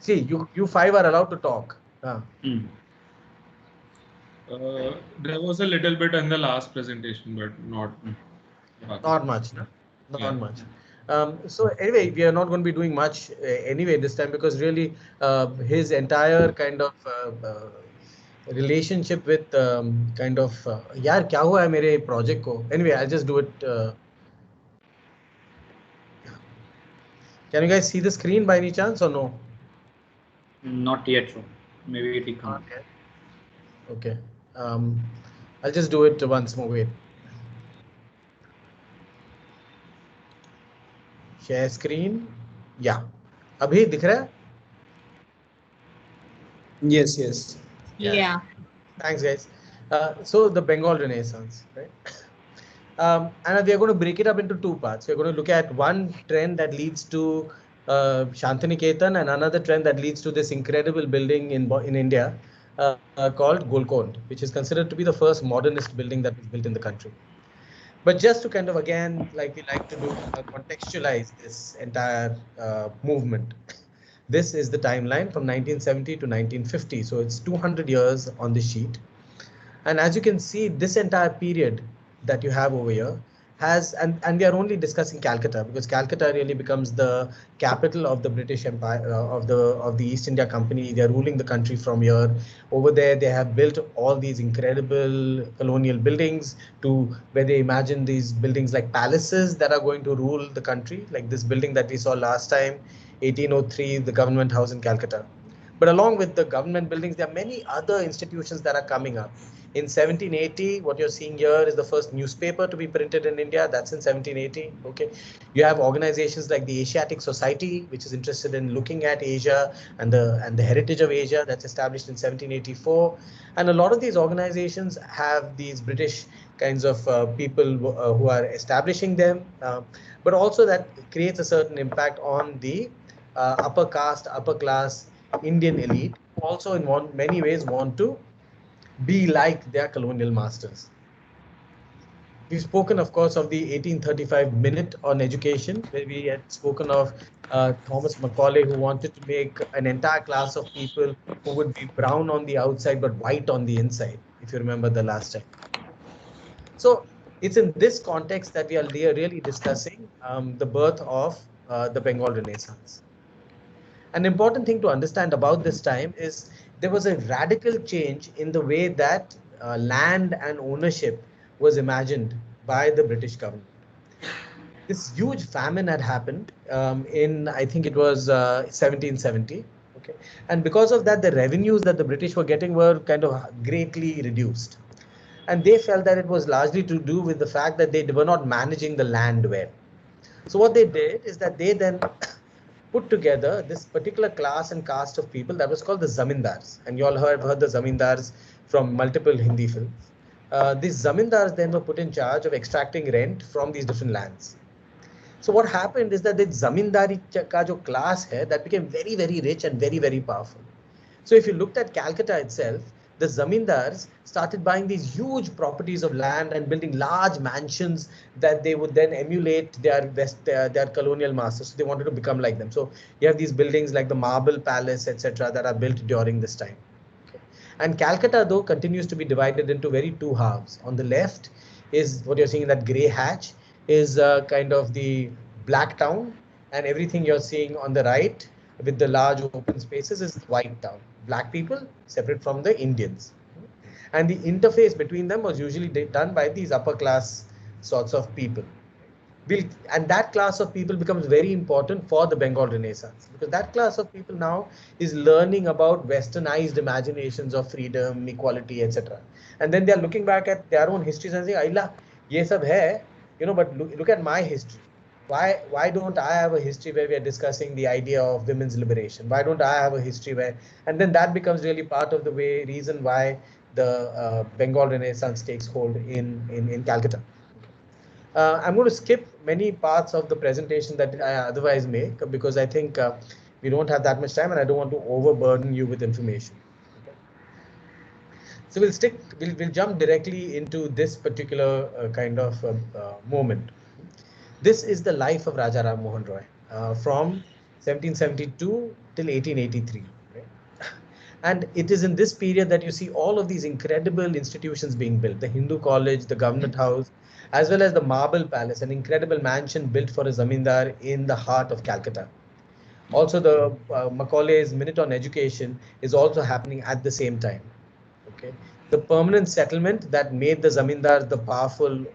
See, you five are allowed to talk. There was a little bit in the last presentation, but not much, no? Not Yeah. much. So anyway, we are not going to be doing much anyway this time, because really his entire kind of relationship with kind of यार क्या हुआ है मेरे project को? Anyway, I'll just do it. Can you guys see the screen by any chance or no? Not yet, so maybe it will come. Not yet. Okay. I'll just do it once more. Wait. Share screen. Yeah. अभी दिख रहा है? Yes, yes. Yeah. Thanks, guys. So the Bengal Renaissance, right? And we are going to break it up into two parts. We're going to look at one trend that leads to Shantiniketan and another trend that leads to this incredible building in India called Golconda, which is considered to be the first modernist building that was built in the country. But just to kind of, again, like we like to do, contextualize this entire movement. This is the timeline from 1970 to 1950. So it's 200 years on the sheet. And as you can see, this entire period that you have over here has, and we are only discussing Calcutta, because Calcutta really becomes the capital of the British Empire, of the East India Company. They are ruling the country from here. Over there, they have built all these incredible colonial buildings to where they imagine these buildings like palaces that are going to rule the country, like this building that we saw last time, 1803, the Government House in Calcutta. But along with the government buildings, there are many other institutions that are coming up. In 1780, what you're seeing here is the first newspaper to be printed in India. That's in 1780. Okay, you have organizations like the Asiatic Society, which is interested in looking at Asia and the heritage of Asia. That's established in 1784. And a lot of these organizations have these British kinds of people who are establishing them, but also that creates a certain impact on the upper caste, upper class Indian elite, who also in many ways want to be like their colonial masters. We've spoken, of course, of the 1835 Minute on Education, where we had spoken of Thomas Macaulay, who wanted to make an entire class of people who would be brown on the outside but white on the inside, if you remember the last time. So it's in this context that we are really discussing the birth of the Bengal Renaissance. An important thing to understand about this time is there was a radical change in the way that land and ownership was imagined by the British government. This huge famine had happened in, I think it was 1770. Okay, and because of that, the revenues that the British were getting were kind of greatly reduced. And they felt that it was largely to do with the fact that they were not managing the land well. So what they did is that they then put together this particular class and caste of people that was called the zamindars. And you all have heard the zamindars from multiple Hindi films. These zamindars then were put in charge of extracting rent from these different lands. So what happened is that the zamindari ka jo class hai, that became very, very rich and very, very powerful. So if you looked at Calcutta itself, the zamindars started buying these huge properties of land and building large mansions that they would then emulate their colonial masters. So they wanted to become like them. So you have these buildings like the Marble Palace, etc., that are built during this time. Okay. And Calcutta, though, continues to be divided into very two halves. On the left is what you're seeing, that grey hatch is kind of the black town, and everything you're seeing on the right with the large open spaces is the white town. Black people separate from the Indians. And the interface between them was usually done by these upper class sorts of people. And that class of people becomes very important for the Bengal Renaissance, because that class of people now is learning about westernized imaginations of freedom, equality, etc. And then they are looking back at their own histories and saying, Aila, ye sab hai, but look at my history. Why don't I have a history where we are discussing the idea of women's liberation? Why don't I have a history where, and then that becomes really part of the reason why the Bengal Renaissance takes hold in Calcutta. I'm going to skip many parts of the presentation that I otherwise make, because I think we don't have that much time and I don't want to overburden you with information. Okay. So we'll jump directly into this particular kind of moment. This is the life of Raja Ram Mohan Roy from 1772 till 1883. Right? And it is in this period that you see all of these incredible institutions being built: the Hindu College, the Government House, as well as the Marble Palace, an incredible mansion built for a zamindar in the heart of Calcutta. Also, the Macaulay's Minute on Education is also happening at the same time. Okay, the permanent settlement that made the zamindar the powerful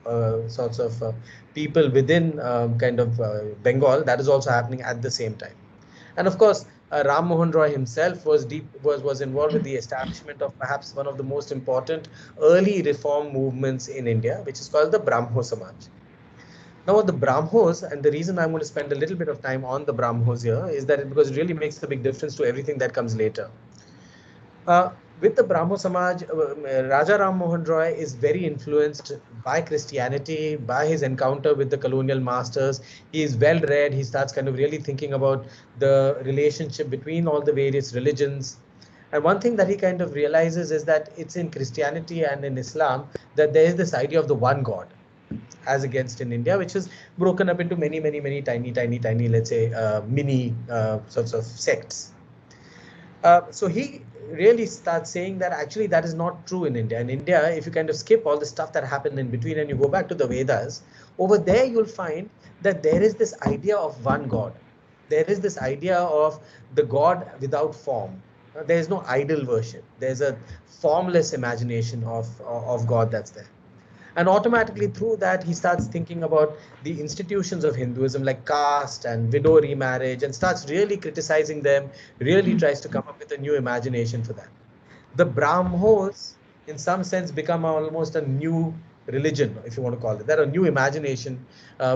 sorts of people within Bengal, that is also happening at the same time. And of course, Ram Mohan Roy himself was involved with the establishment of perhaps one of the most important early reform movements in India, which is called the Brahmo Samaj. Now, the Brahmos, and the reason I'm going to spend a little bit of time on the Brahmos here is that because it really makes a big difference to everything that comes later. With the Brahmo Samaj, Raja Ram Mohan Roy is very influenced by Christianity, by his encounter with the colonial masters. He is well read. He starts kind of really thinking about the relationship between all the various religions. And one thing that he kind of realizes is that it's in Christianity and in Islam that there is this idea of the one God, as against in India, which is broken up into many, many, many tiny, let's say, mini sorts of sects. So he really starts saying that actually that is not true in India. In India, if you kind of skip all the stuff that happened in between and you go back to the Vedas, over there you'll find that there is this idea of one God. There is this idea of the God without form. There is no idol worship. There's a formless imagination of God that's there. And automatically through that, he starts thinking about the institutions of Hinduism like caste and widow remarriage and starts really criticizing them, really tries to come up with a new imagination for that. The Brahmos, in some sense, become almost a new religion, if you want to call it. They're a new imagination,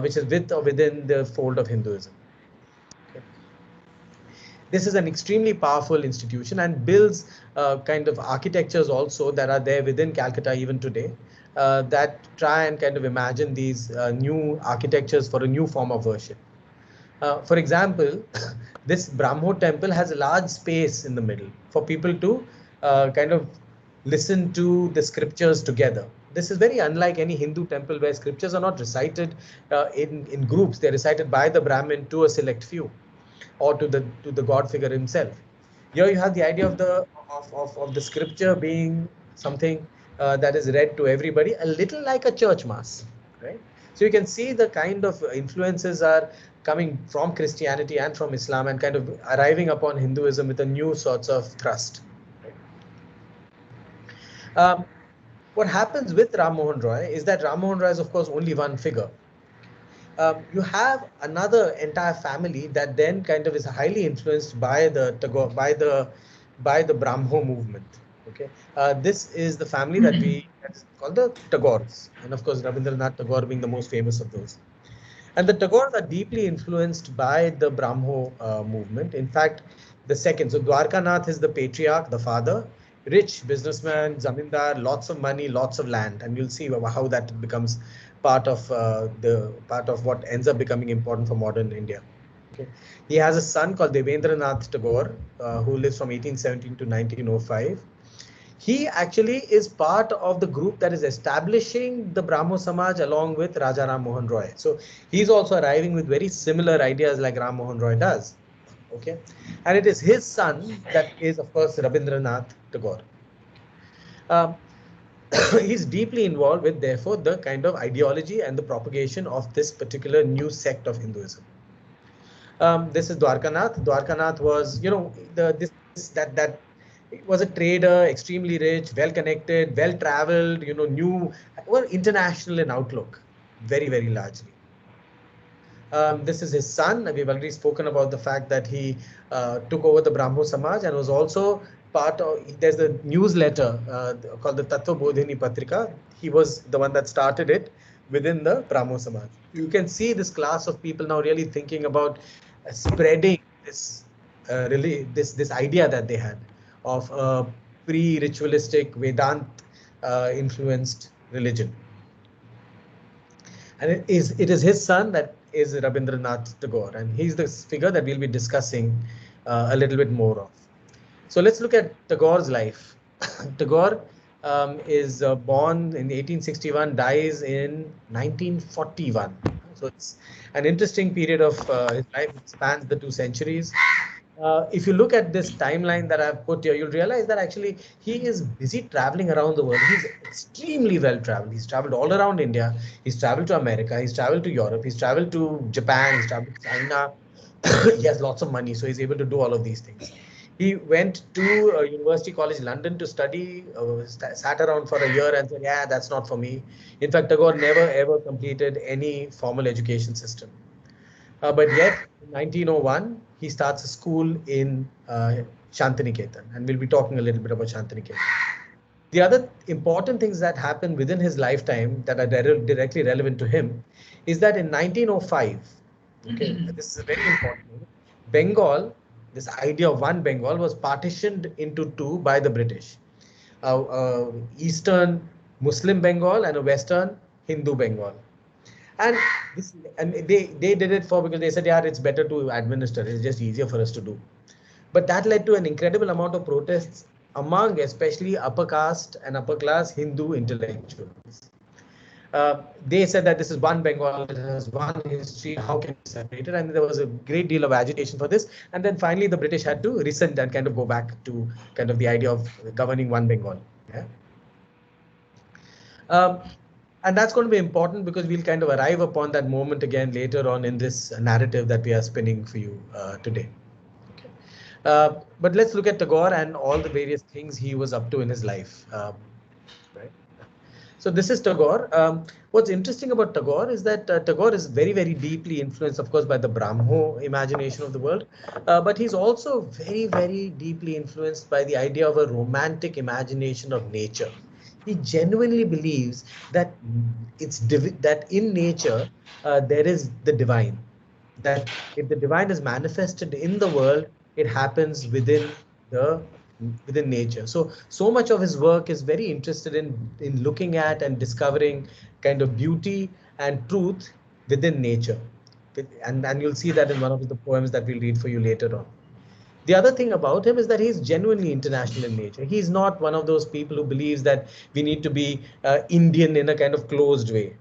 which is with or within the fold of Hinduism. Okay. This is an extremely powerful institution and builds kind of architectures also that are there within Calcutta even today. That try and kind of imagine these new architectures for a new form of worship. For example, this Brahmo temple has a large space in the middle for people to kind of listen to the scriptures together. This is very unlike any Hindu temple where scriptures are not recited in groups. They're recited by the Brahmin to a select few or to the God figure himself. Here you have the idea of the scripture being something that is read to everybody, a little like a church mass, right? So you can see the kind of influences are coming from Christianity and from Islam and kind of arriving upon Hinduism with a new sorts of thrust. Right? What happens with Ram Mohan Roy is that Ram Mohan Roy is, of course, only one figure. You have another entire family that then kind of is highly influenced by the Tagore, by the Brahmo movement. Okay, this is the family that is called the Tagores, and of course Rabindranath Tagore being the most famous of those. And the Tagores are deeply influenced by the Brahmo movement. In fact, the second, so Dwarkanath is the patriarch, the father, rich businessman, zamindar, lots of money, lots of land, and you'll see how that becomes part of what ends up becoming important for modern India. Okay. He has a son called Devendranath Tagore, who lives from 1817 to 1905. He actually is part of the group that is establishing the Brahmo Samaj along with Raja Ram Mohan Roy. So he's also arriving with very similar ideas like Ram Mohan Roy does. Okay, and it is his son that is, of course, Rabindranath Tagore. He's deeply involved with, therefore, the kind of ideology and the propagation of this particular new sect of Hinduism. This is Dwarkanath. Dwarkanath was, that was a trader, extremely rich, well-connected, well-traveled, international in outlook, very, very largely. This is his son. We've already spoken about the fact that he took over the Brahmo Samaj and was also part of, there's a newsletter called the Tattva Bodhini Patrika. He was the one that started it within the Brahmo Samaj. You can see this class of people now really thinking about spreading this this idea that they had of a pre-ritualistic Vedant influenced religion. And it is his son that is Rabindranath Tagore, and he's the figure that we'll be discussing a little bit more of. So let's look at Tagore's life. Tagore is born in 1861, dies in 1941. So an interesting period of his life. It spans the 2 centuries. If you look at this timeline that I've put here, you'll realize that actually he is busy traveling around the world. He's extremely well traveled. He's traveled all around India. He's traveled to America. He's traveled to Europe. He's traveled to Japan. He's traveled to China. He has lots of money, so he's able to do all of these things. He went to University College London to study, sat around for a year and said, yeah, that's not for me. In fact, Tagore never ever completed any formal education system. But yet, in 1901, he starts a school in Shantiniketan, and we'll be talking a little bit about Shantiniketan. The other important things that happened within his lifetime that are directly relevant to him is that in 1905, okay, this is a very important thing, Bengal, this idea of one Bengal was partitioned into two by the British. Eastern Muslim Bengal and a Western Hindu Bengal. And they did it for because they said, yeah, it's better to administer. It's just easier for us to do. But that led to an incredible amount of protests among especially upper caste and upper class Hindu intellectuals. They said that this is one Bengal, it has one history, how can we separate it? And there was a great deal of agitation for this. And then finally, the British had to rescind and kind of go back to kind of the idea of governing one Bengal. Yeah. And that's going to be important because we'll kind of arrive upon that moment again later on in this narrative that we are spinning for you today. Okay. But let's look at Tagore and all the various things he was up to in his life. Right. So this is Tagore. What's interesting about Tagore is that Tagore is very, very deeply influenced, of course, by the Brahmo imagination of the world. But he's also very, very deeply influenced by the idea of a romantic imagination of nature. He genuinely believes that that in nature there is the divine. That if the divine is manifested in the world, it happens within nature. So much of his work is very interested in looking at and discovering kind of beauty and truth within nature. And you'll see that in one of the poems that we'll read for you later on. The other thing about him is that he's genuinely international in nature. He's not one of those people who believes that we need to be Indian in a kind of closed way.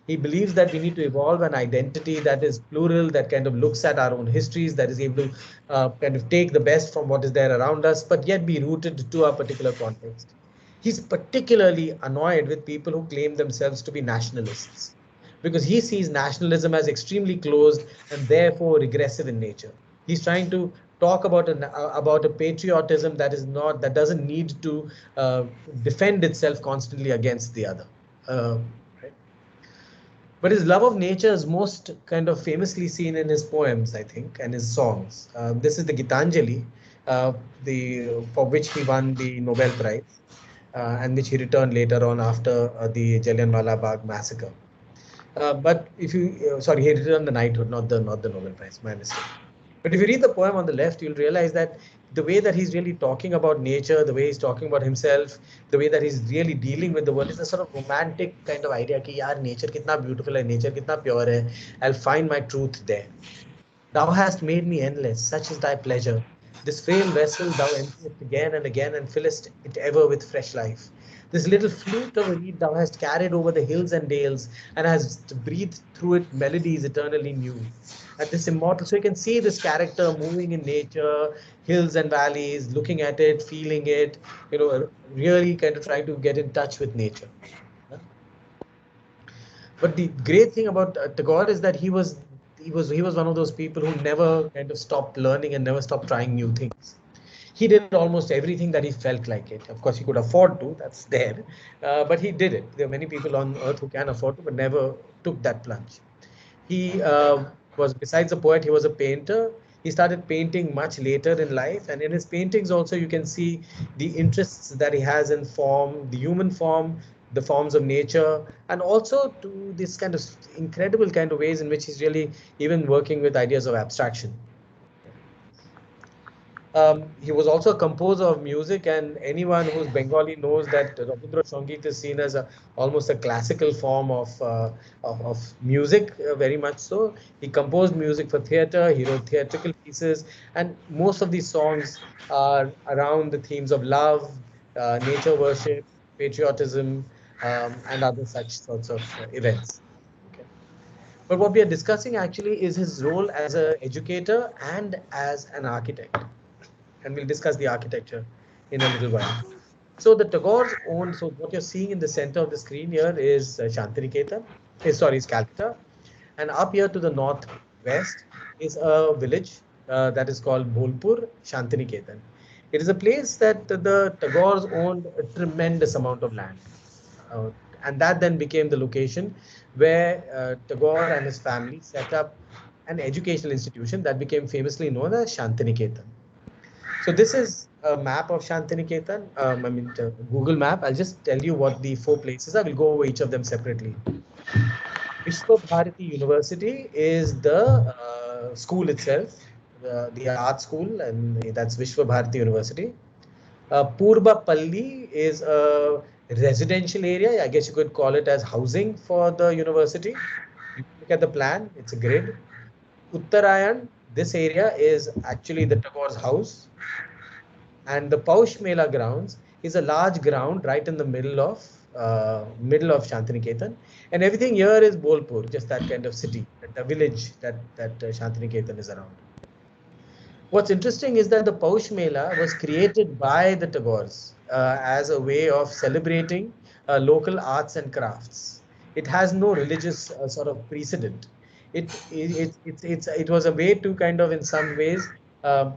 He believes that we need to evolve an identity that is plural, that kind of looks at our own histories, that is able to kind of take the best from what is there around us, but yet be rooted to our particular context. He's particularly annoyed with people who claim themselves to be nationalists, because he sees nationalism as extremely closed and therefore regressive in nature. He's trying to talk about a patriotism that doesn't need to defend itself constantly against the other. Right? But his love of nature is most kind of famously seen in his poems, I think, and his songs. This is the Gitanjali, for which he won the Nobel Prize, and which he returned later on after the Jallianwala Bagh massacre. But if you, sorry, he returned the knighthood, not the Nobel Prize, my mistake. But if you read the poem on the left, you'll realize that the way that he's really talking about nature, the way he's talking about himself, the way that he's really dealing with the world is a sort of romantic kind of idea कि यार nature कितना beautiful है, nature कितना pure है, I'll find my truth there. Thou hast made me endless, such is thy pleasure. This frail vessel thou emptiest again and again and fillest it ever with fresh life. This little flute of a reed thou hast carried over the hills and dales and hast breathed through it melodies eternally new. At this immortal, so you can see this character moving in nature, hills and valleys, looking at it, feeling it, really kind of trying to get in touch with nature. But the great thing about Tagore is that he was one of those people who never kind of stopped learning and never stopped trying new things. He did almost everything that he felt like it. Of course, he could afford to, that's there, but he did it. There are many people on earth who can afford to, but never took that plunge. He was, besides a poet, he was a painter. He started painting much later in life, and in his paintings also you can see the interests that he has in form, the human form, the forms of nature, and also to this kind of incredible kind of ways in which he's really even working with ideas of abstraction. He was also a composer of music, and anyone who's Bengali knows that Rabindra Sangeet is seen as almost a classical form of music, very much so. He composed music for theatre, he wrote theatrical pieces, and most of these songs are around the themes of love, nature worship, patriotism, and other such sorts of events. Okay. But what we are discussing actually is his role as an educator and as an architect. And we'll discuss the architecture in a little while. So the Tagore's own, so what you're seeing in the center of the screen here is Shantiniketan, is Calcutta. And up here to the northwest is a village that is called Bolpur, Shantiniketan. It is a place that the Tagore's owned a tremendous amount of land. Uh, and that then became the location where Tagore and his family set up an educational institution that became famously known as Shantiniketan. So this is a map of Shantiniketan. I mean, Google map. I'll just tell you what the 4 places are. We'll go over each of them separately. Vishwa Bharati University is the school itself, the art school, and that's Vishwa Bharati University. Purba Palli is a residential area. I guess you could call it as housing for the university. You look at the plan, it's a grid. Uttarayan, this area is actually the Tagore's house. And the Paush Mela grounds is a large ground right in the middle of Shantiniketan. And everything here is Bolpur, just that kind of city, the village that Shantiniketan is around. What's interesting is that the Paush Mela was created by the Tagores as a way of celebrating local arts and crafts. It has no religious sort of precedent. It was a way to kind of, in some ways, um,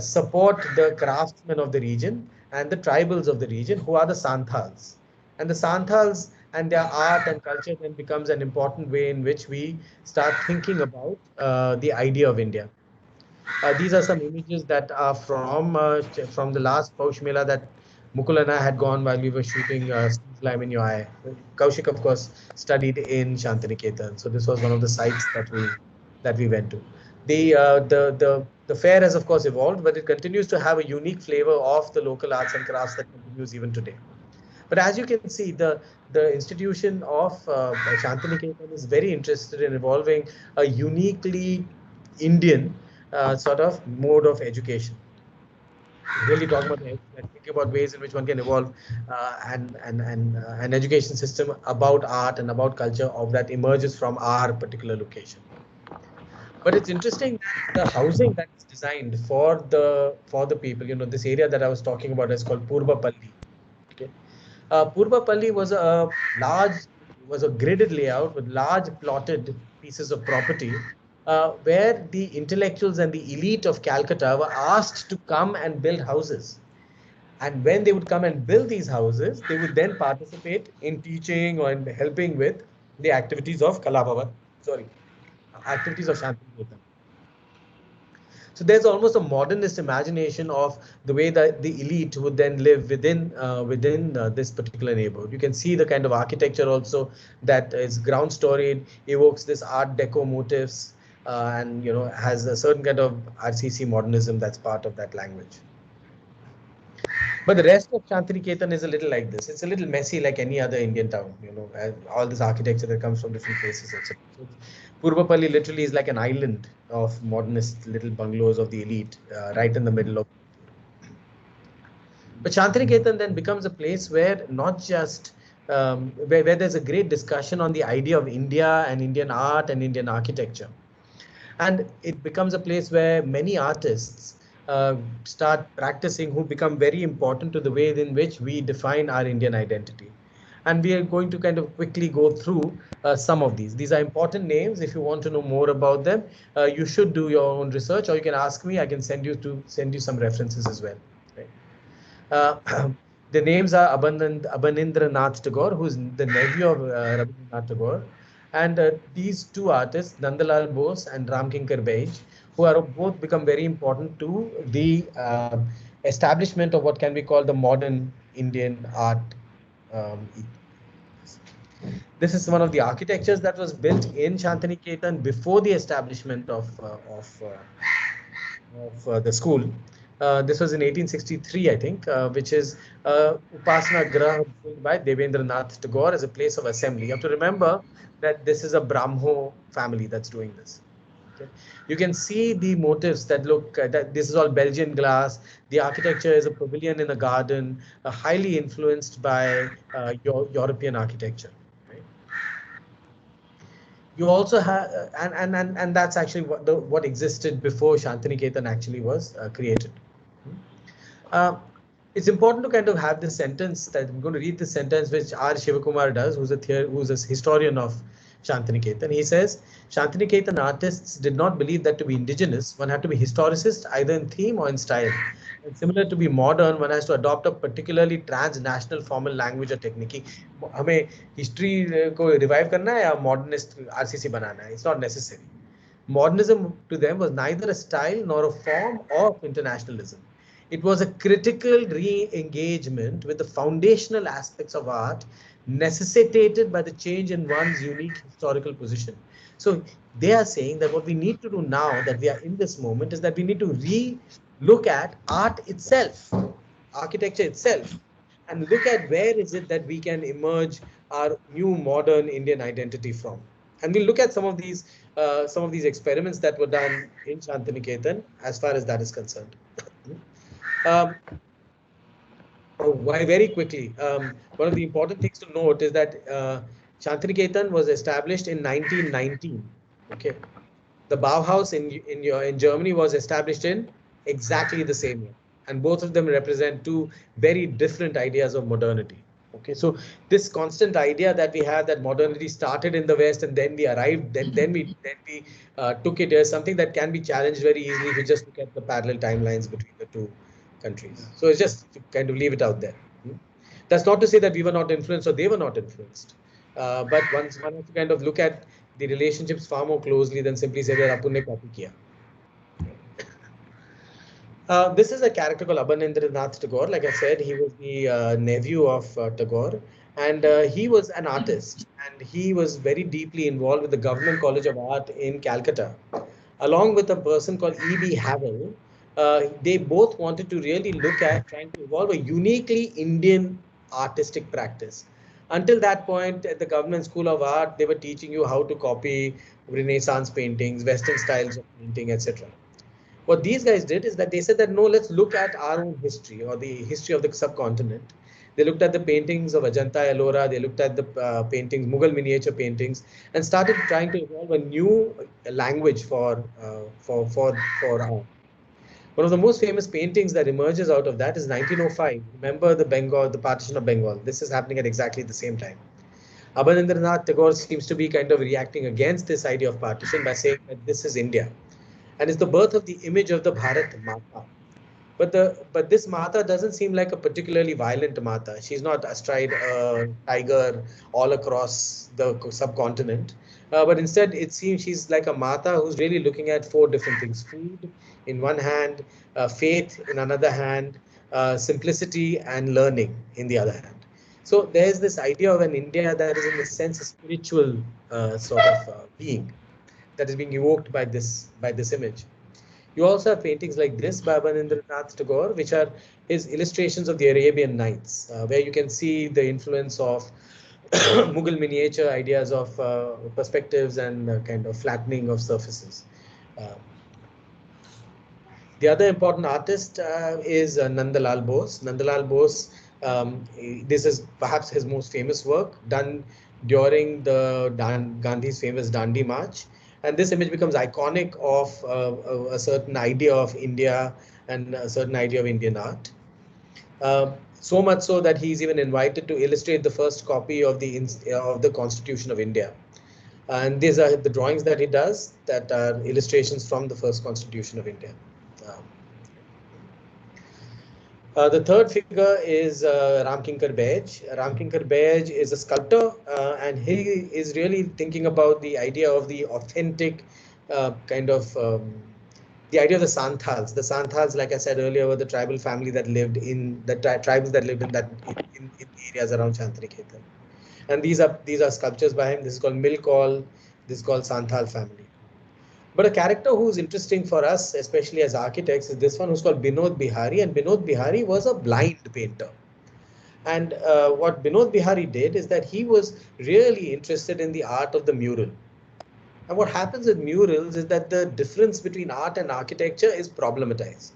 support the craftsmen of the region and the tribals of the region, who are the Santals. And the Santals and their art and culture then becomes an important way in which we start thinking about the idea of India. These are some images that are from the last Paush Mela that Mukul and I had gone while we were shooting Lime in Your Eye. Kaushik, of course, studied in Shantiniketan, so this was one of the sites that we went to. The fair has of course evolved, but it continues to have a unique flavor of the local arts and crafts that continues even today. But as you can see, the institution of Shantiniketan is very interested in evolving a uniquely Indian sort of mode of education. Really talking about thinking about ways in which one can evolve an education system about art and about culture of that emerges from our particular location. But it's interesting that the housing that is designed for the people, this area that I was talking about is called Purba Palli. Okay. Purba Palli was a gridded layout with large plotted pieces of property where the intellectuals and the elite of Calcutta were asked to come and build houses. And when they would come and build these houses, they would then participate in teaching or in helping with the activities of activities of Shantiniketan. So there's almost a modernist imagination of the way that the elite would then live within this particular neighborhood. You can see the kind of architecture also that is ground storied, evokes this Art Deco motifs, and has a certain kind of RCC modernism that's part of that language. But the rest of Shantiniketan is a little like this. It's a little messy, like any other Indian town. All this architecture that comes from different places. So Purba Palli literally is like an island of modernist little bungalows of the elite, right in the middle of. But Shantiniketan then becomes a place where not just where there's a great discussion on the idea of India and Indian art and Indian architecture, and it becomes a place where many artists start practicing, who become very important to the way in which we define our Indian identity. And we are going to kind of quickly go through some of these. These are important names. If you want to know more about them, you should do your own research, or you can ask me. I can send you some references as well. Right? The names are Abanindra Nath Tagore, who's the nephew of Rabindranath Tagore, and these two artists, Nandalal Bose and Ramkinkar Baij, who are both become very important to the establishment of what can be called the modern Indian art. This is one of the architectures that was built in Shantiniketan before the establishment of the school. This was in 1863, I think, which is Upasana Grah by Devendra Nath Tagore as a place of assembly. You have to remember that this is a Brahmo family that's doing this. Okay. You can see the motifs that look, that this is all Belgian glass. The architecture is a pavilion in a garden, highly influenced by European architecture. Right? You also have, and that's actually what existed before Shantiniketan actually was created. Uh, it's important to kind of have this sentence that I'm going to read this sentence, which R. Shivakumar does, who's a historian of Shantiniketan. He says, Shantiniketan artists did not believe that to be indigenous, one had to be historicist either in theme or in style. And similar to be modern, one has to adopt a particularly transnational formal language or technique. हमें history को revive करना है या modernist RCC बनाना है? It's not necessary. Modernism to them was neither a style nor a form of internationalism. It was a critical re-engagement with the foundational aspects of art necessitated by the change in one's unique historical position. So they are saying that what we need to do now that we are in this moment is that we need to re-look at art itself, architecture itself, and look at where is it that we can emerge our new modern Indian identity from. And we'll look at some of these experiments that were done in Shantiniketan as far as that is concerned. Um, very quickly, one of the important things to note is that Shantiniketan was established in 1919. Okay, the Bauhaus in Germany was established in exactly the same year, and both of them represent two very different ideas of modernity. Okay, so this constant idea that we have that modernity started in the West and then we arrived, then we took it as something that can be challenged very easily if you just look at the parallel timelines between the two countries. So it's just to kind of leave it out there. That's not to say that we were not influenced or they were not influenced, but once one has to kind of look at the relationships far more closely than simply say that Apu ne copy kiya. This is a character called Abanindranath Tagore. Like I said, he was the nephew of Tagore, and he was an artist, and he was very deeply involved with the Government College of Art in Calcutta, along with a person called E.B. Havel. They both wanted to really look at trying to evolve a uniquely Indian artistic practice. Until that point, at the Government School of Art, they were teaching you how to copy Renaissance paintings, Western styles of painting, etc. What these guys did is that they said that no, let's look at our own history or the history of the subcontinent. They looked at the paintings of Ajanta Ellora, they looked at the paintings, Mughal miniature paintings, and started trying to evolve a new language for art. One of the most famous paintings that emerges out of that is 1905. Remember the partition of Bengal. This is happening at exactly the same time. Abanindranath Tagore seems to be kind of reacting against this idea of partition by saying that this is India, and it's the birth of the image of the Bharat Mata. But this Mata doesn't seem like a particularly violent Mata. She's not astride a tiger all across the subcontinent. But instead, it seems she's like a Mata who's really looking at four different things: food in one hand, faith in another hand, simplicity and learning in the other hand. So there's this idea of an India that is, in a sense, a spiritual sort of being that is being evoked by this image. You also have paintings like this by Abanindranath Tagore, which are his illustrations of the Arabian Nights, where you can see the influence of Mughal miniature ideas of perspectives and kind of flattening of surfaces. The other important artist is Nandalal Bose. Nandalal Bose, this is perhaps his most famous work, done during the Gandhi's famous Dandi March. And this image becomes iconic of a certain idea of India and a certain idea of Indian art. So much so that he's even invited to illustrate the first copy of the Constitution of India. And these are the drawings that he does that are illustrations from the first Constitution of India. The third figure is Ramkinkar Baij. Ramkinkar Baij is a sculptor, and he is really thinking about the idea of the authentic kind of the idea of the Santhals. The Santhals, like I said earlier, were the tribal family that lived in the tribes that lived in areas around Shantiniketan. And these are sculptures by him. This is called Milkol. This is called Santhal family. But a character who's interesting for us, especially as architects, is this one who's called Binod Bihari. And Binod Bihari was a blind painter. And what Binod Bihari did is that he was really interested in the art of the mural. And what happens with murals is that the difference between art and architecture is problematized.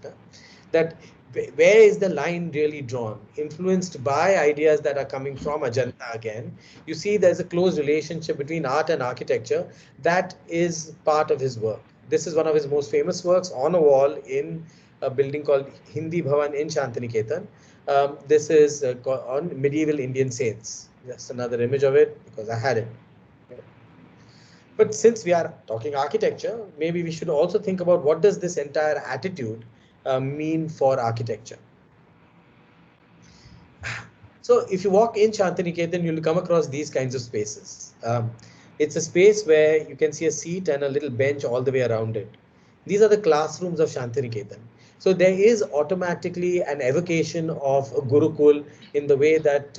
That where is the line really drawn? Influenced by ideas that are coming from Ajanta again. You see there's a close relationship between art and architecture that is part of his work. This is one of his most famous works on a wall in a building called Hindi Bhavan in Shantiniketan. This is on medieval Indian saints. Just another image of it because I had it. But since we are talking architecture, maybe we should also think about what does this entire attitude mean for architecture. So if you walk in Shantiniketan, you'll come across these kinds of spaces. It's a space where you can see a seat and a little bench all the way around it. These are the classrooms of Shantiniketan. So there is automatically an evocation of a Gurukul in the way that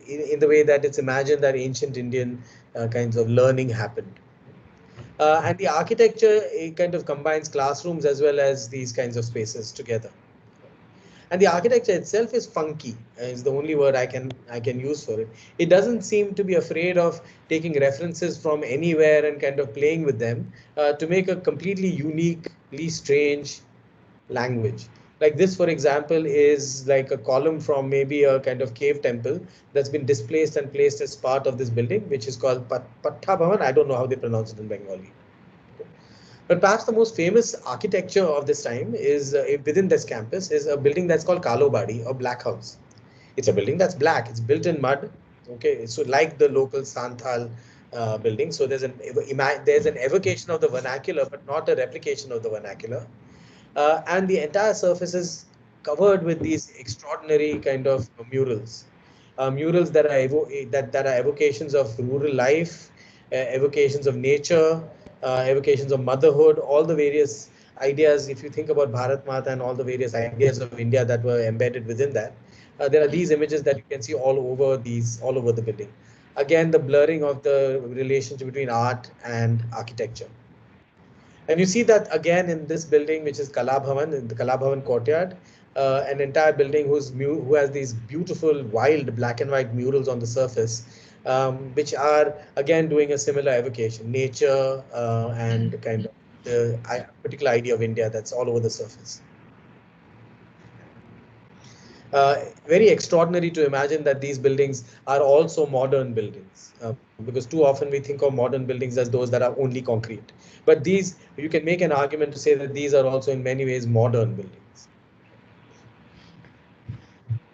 in the way that it's imagined that ancient Indian kinds of learning happened. And the architecture, it kind of combines classrooms as well as these kinds of spaces together. And the architecture itself is funky, is the only word I can use for it. It doesn't seem to be afraid of taking references from anywhere and kind of playing with them to make a completely uniquely strange language. Like this, for example, is like a column from maybe a kind of cave temple that's been displaced and placed as part of this building, which is called Pattha Bhavan. I don't know how they pronounce it in Bengali. But perhaps the most famous architecture of this time is within this campus is a building that's called Kalobadi or Black House. It's a building that's black. It's built in mud. Okay, so like the local Santhal building. So there's an evocation of the vernacular, but not a replication of the vernacular. And the entire surface is covered with these extraordinary kind of murals. Murals that are evocations of rural life, evocations of nature, evocations of motherhood, all the various ideas. If you think about Bharat Mata and all the various ideas of India that were embedded within that, there are these images that you can see all over the building. Again, the blurring of the relationship between art and architecture. And you see that again in this building, which is Kala Bhavan, in the Kala Bhavan courtyard, an entire building who has these beautiful, wild black and white murals on the surface, which are again doing a similar evocation, nature and kind of the particular idea of India that's all over the surface. Very extraordinary to imagine that these buildings are also modern buildings, because too often we think of modern buildings as those that are only concrete. But these, you can make an argument to say that these are also in many ways modern buildings.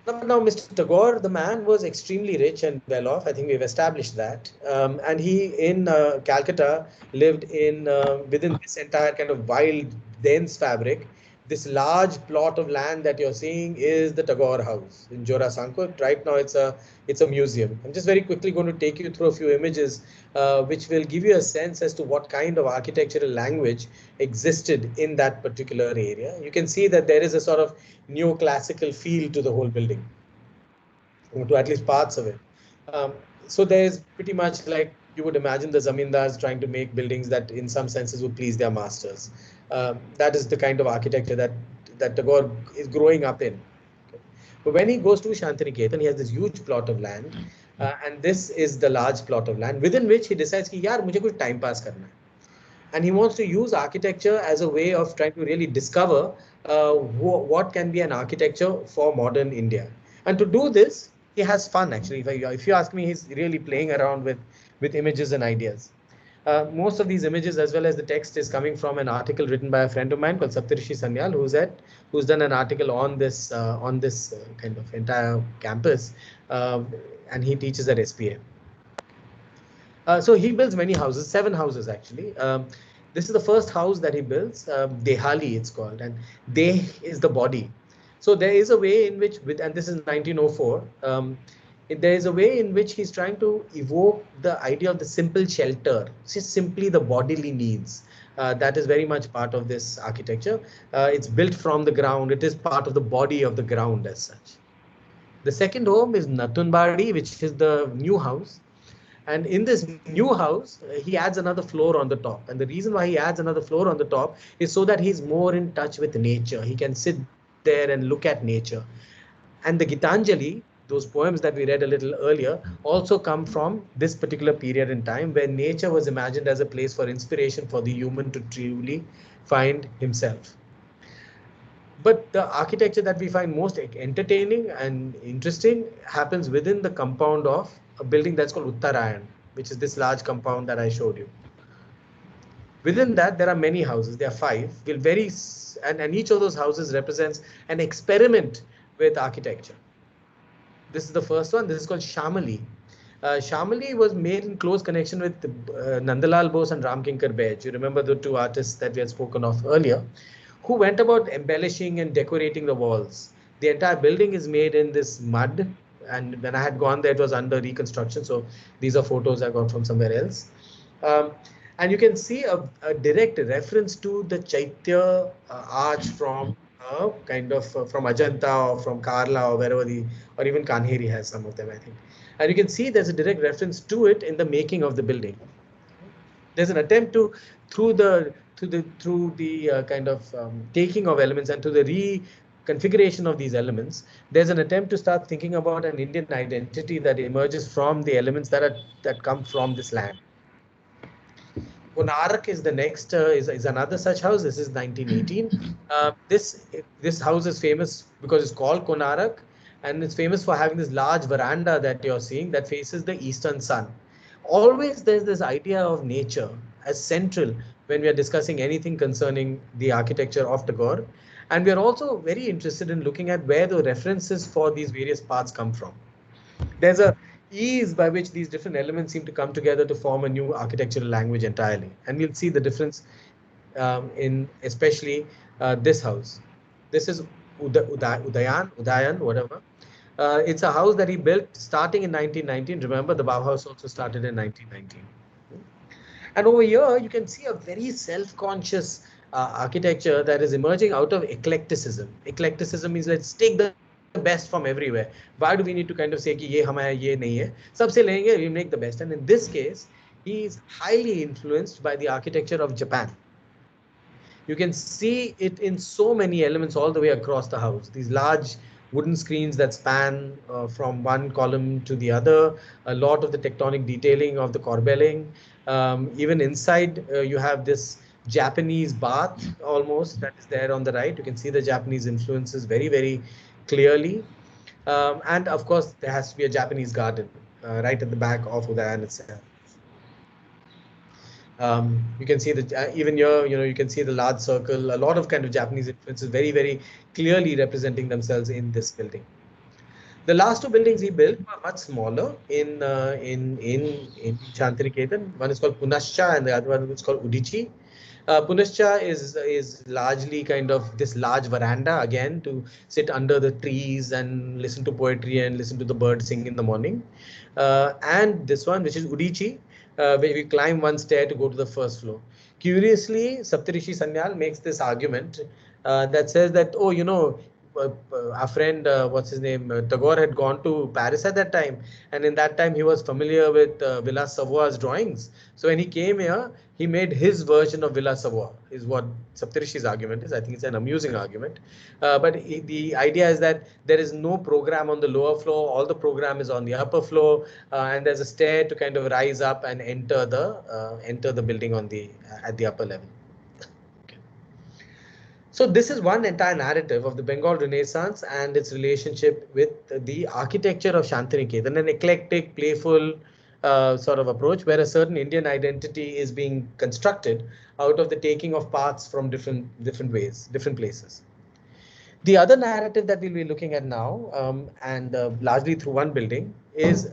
Now, Mr. Tagore, the man was extremely rich and well off. I think we've established that. And he, in Calcutta, lived in within this entire kind of wild, dense fabric. This large plot of land that you're seeing is the Tagore House in Jorasanko. Right now, it's a museum. I'm just very quickly going to take you through a few images, which will give you a sense as to what kind of architectural language existed in that particular area. You can see that there is a sort of neoclassical feel to the whole building, to at least parts of it. So there's pretty much like you would imagine the zamindars trying to make buildings that in some senses would please their masters. That is the kind of architecture that Tagore is growing up in. Okay. But when he goes to Shantiniketan, he has this huge plot of land, and this is the large plot of land within which he decides कि यार मुझे कुछ time pass करना है. And he wants to use architecture as a way of trying to really discover what can be an architecture for modern India. And to do this, he has fun actually. If you ask me, he's really playing around with images and ideas. Most of these images, as well as the text, is coming from an article written by a friend of mine called Saptarishi Sanyal, who's done an article on this kind of entire campus, and he teaches at SPA. So he builds many houses, 7 houses actually. This is the first house that he builds, Dehali it's called, and Deh is the body. So there is a way in which, and this is 1904, there is a way in which he's trying to evoke the idea of the simple shelter, just simply the bodily needs. That is very much part of this architecture. It's built from the ground. It is part of the body of the ground as such. The second home is Natunbadi, which is the new house. And in this new house, he adds another floor on the top. And the reason why he adds another floor on the top is so that he's more in touch with nature. He can sit there and look at nature. And the Gitanjali, those poems that we read a little earlier, also come from this particular period in time where nature was imagined as a place for inspiration for the human to truly find himself. But the architecture that we find most entertaining and interesting happens within the compound of a building that's called Uttarayan, which is this large compound that I showed you. Within that, there are many houses. There are 5. And each of those houses represents an experiment with architecture. This is the first one. This is called Shamali. Shamali was made in close connection with Nandalal Bose and Ramkinkar Baij. You remember the 2 artists that we had spoken of earlier, who went about embellishing and decorating the walls. The entire building is made in this mud, and when I had gone there, it was under reconstruction. So these are photos I got from somewhere else. And you can see a direct reference to the Chaitya arch from kind of from Ajanta or from Karla or wherever or even Kanheri has some of them, I think. And you can see there's a direct reference to it in the making of the building. There's an attempt to, through the kind of taking of elements and to the reconfiguration of these elements, there's an attempt to start thinking about an Indian identity that emerges from the elements that come from this land. Konarak is the next, is another such house. This is 1918. This house is famous because it's called Konarak, and it's famous for having this large veranda that you're seeing that faces the eastern sun. Always there's this idea of nature as central when we are discussing anything concerning the architecture of Tagore. And we are also very interested in looking at where the references for these various parts come from. There's a ease by which these different elements seem to come together to form a new architectural language entirely. And we'll see the difference in especially this house. This is Udayan, whatever. It's a house that he built starting in 1919. Remember, the Bauhaus also started in 1919. And over here, you can see a very self-conscious architecture that is emerging out of eclecticism. Eclecticism means let's take the best from everywhere. Why do we need to kind of say कि ये हमारा ये नहीं है? सबसे लेंगे, we make the best. And in this case, he is highly influenced by the architecture of Japan. You can see it in so many elements all the way across the house. These large wooden screens that span from one column to the other, a lot of the tectonic detailing of the corbelling. Even inside, you have this Japanese bath almost that is there on the right. You can see the Japanese influences very, very clearly. And of course, there has to be a Japanese garden right at the back of Udayan itself. You can see even here, you can see the large circle, a lot of kind of Japanese influences very, very clearly representing themselves in this building. The last 2 buildings he built were much smaller in Shantiniketan. One is called Punascha and the other one is called Udichi. Punascha is largely kind of this large veranda again to sit under the trees and listen to poetry and listen to the birds sing in the morning. And this one, which is Udichi, where we climb one stair to go to the first floor. Curiously, Saptarishi Sanyal makes this argument that says that, oh, our friend, what's his name, Tagore had gone to Paris at that time. And in that time, he was familiar with Villas Savoy's drawings. So when he came here, he made his version of Villa Savoy, is what Saptarishi's argument is. I think it's an amusing argument. But the idea is that there is no program on the lower floor. All the program is on the upper floor. And there's a stair to kind of rise up and enter the building at the upper level. So this is one entire narrative of the Bengal Renaissance and its relationship with the architecture of Shantiniketan, an eclectic, playful sort of approach where a certain Indian identity is being constructed out of the taking of parts from different ways, different places. The other narrative that we'll be looking at now, and largely through one building, is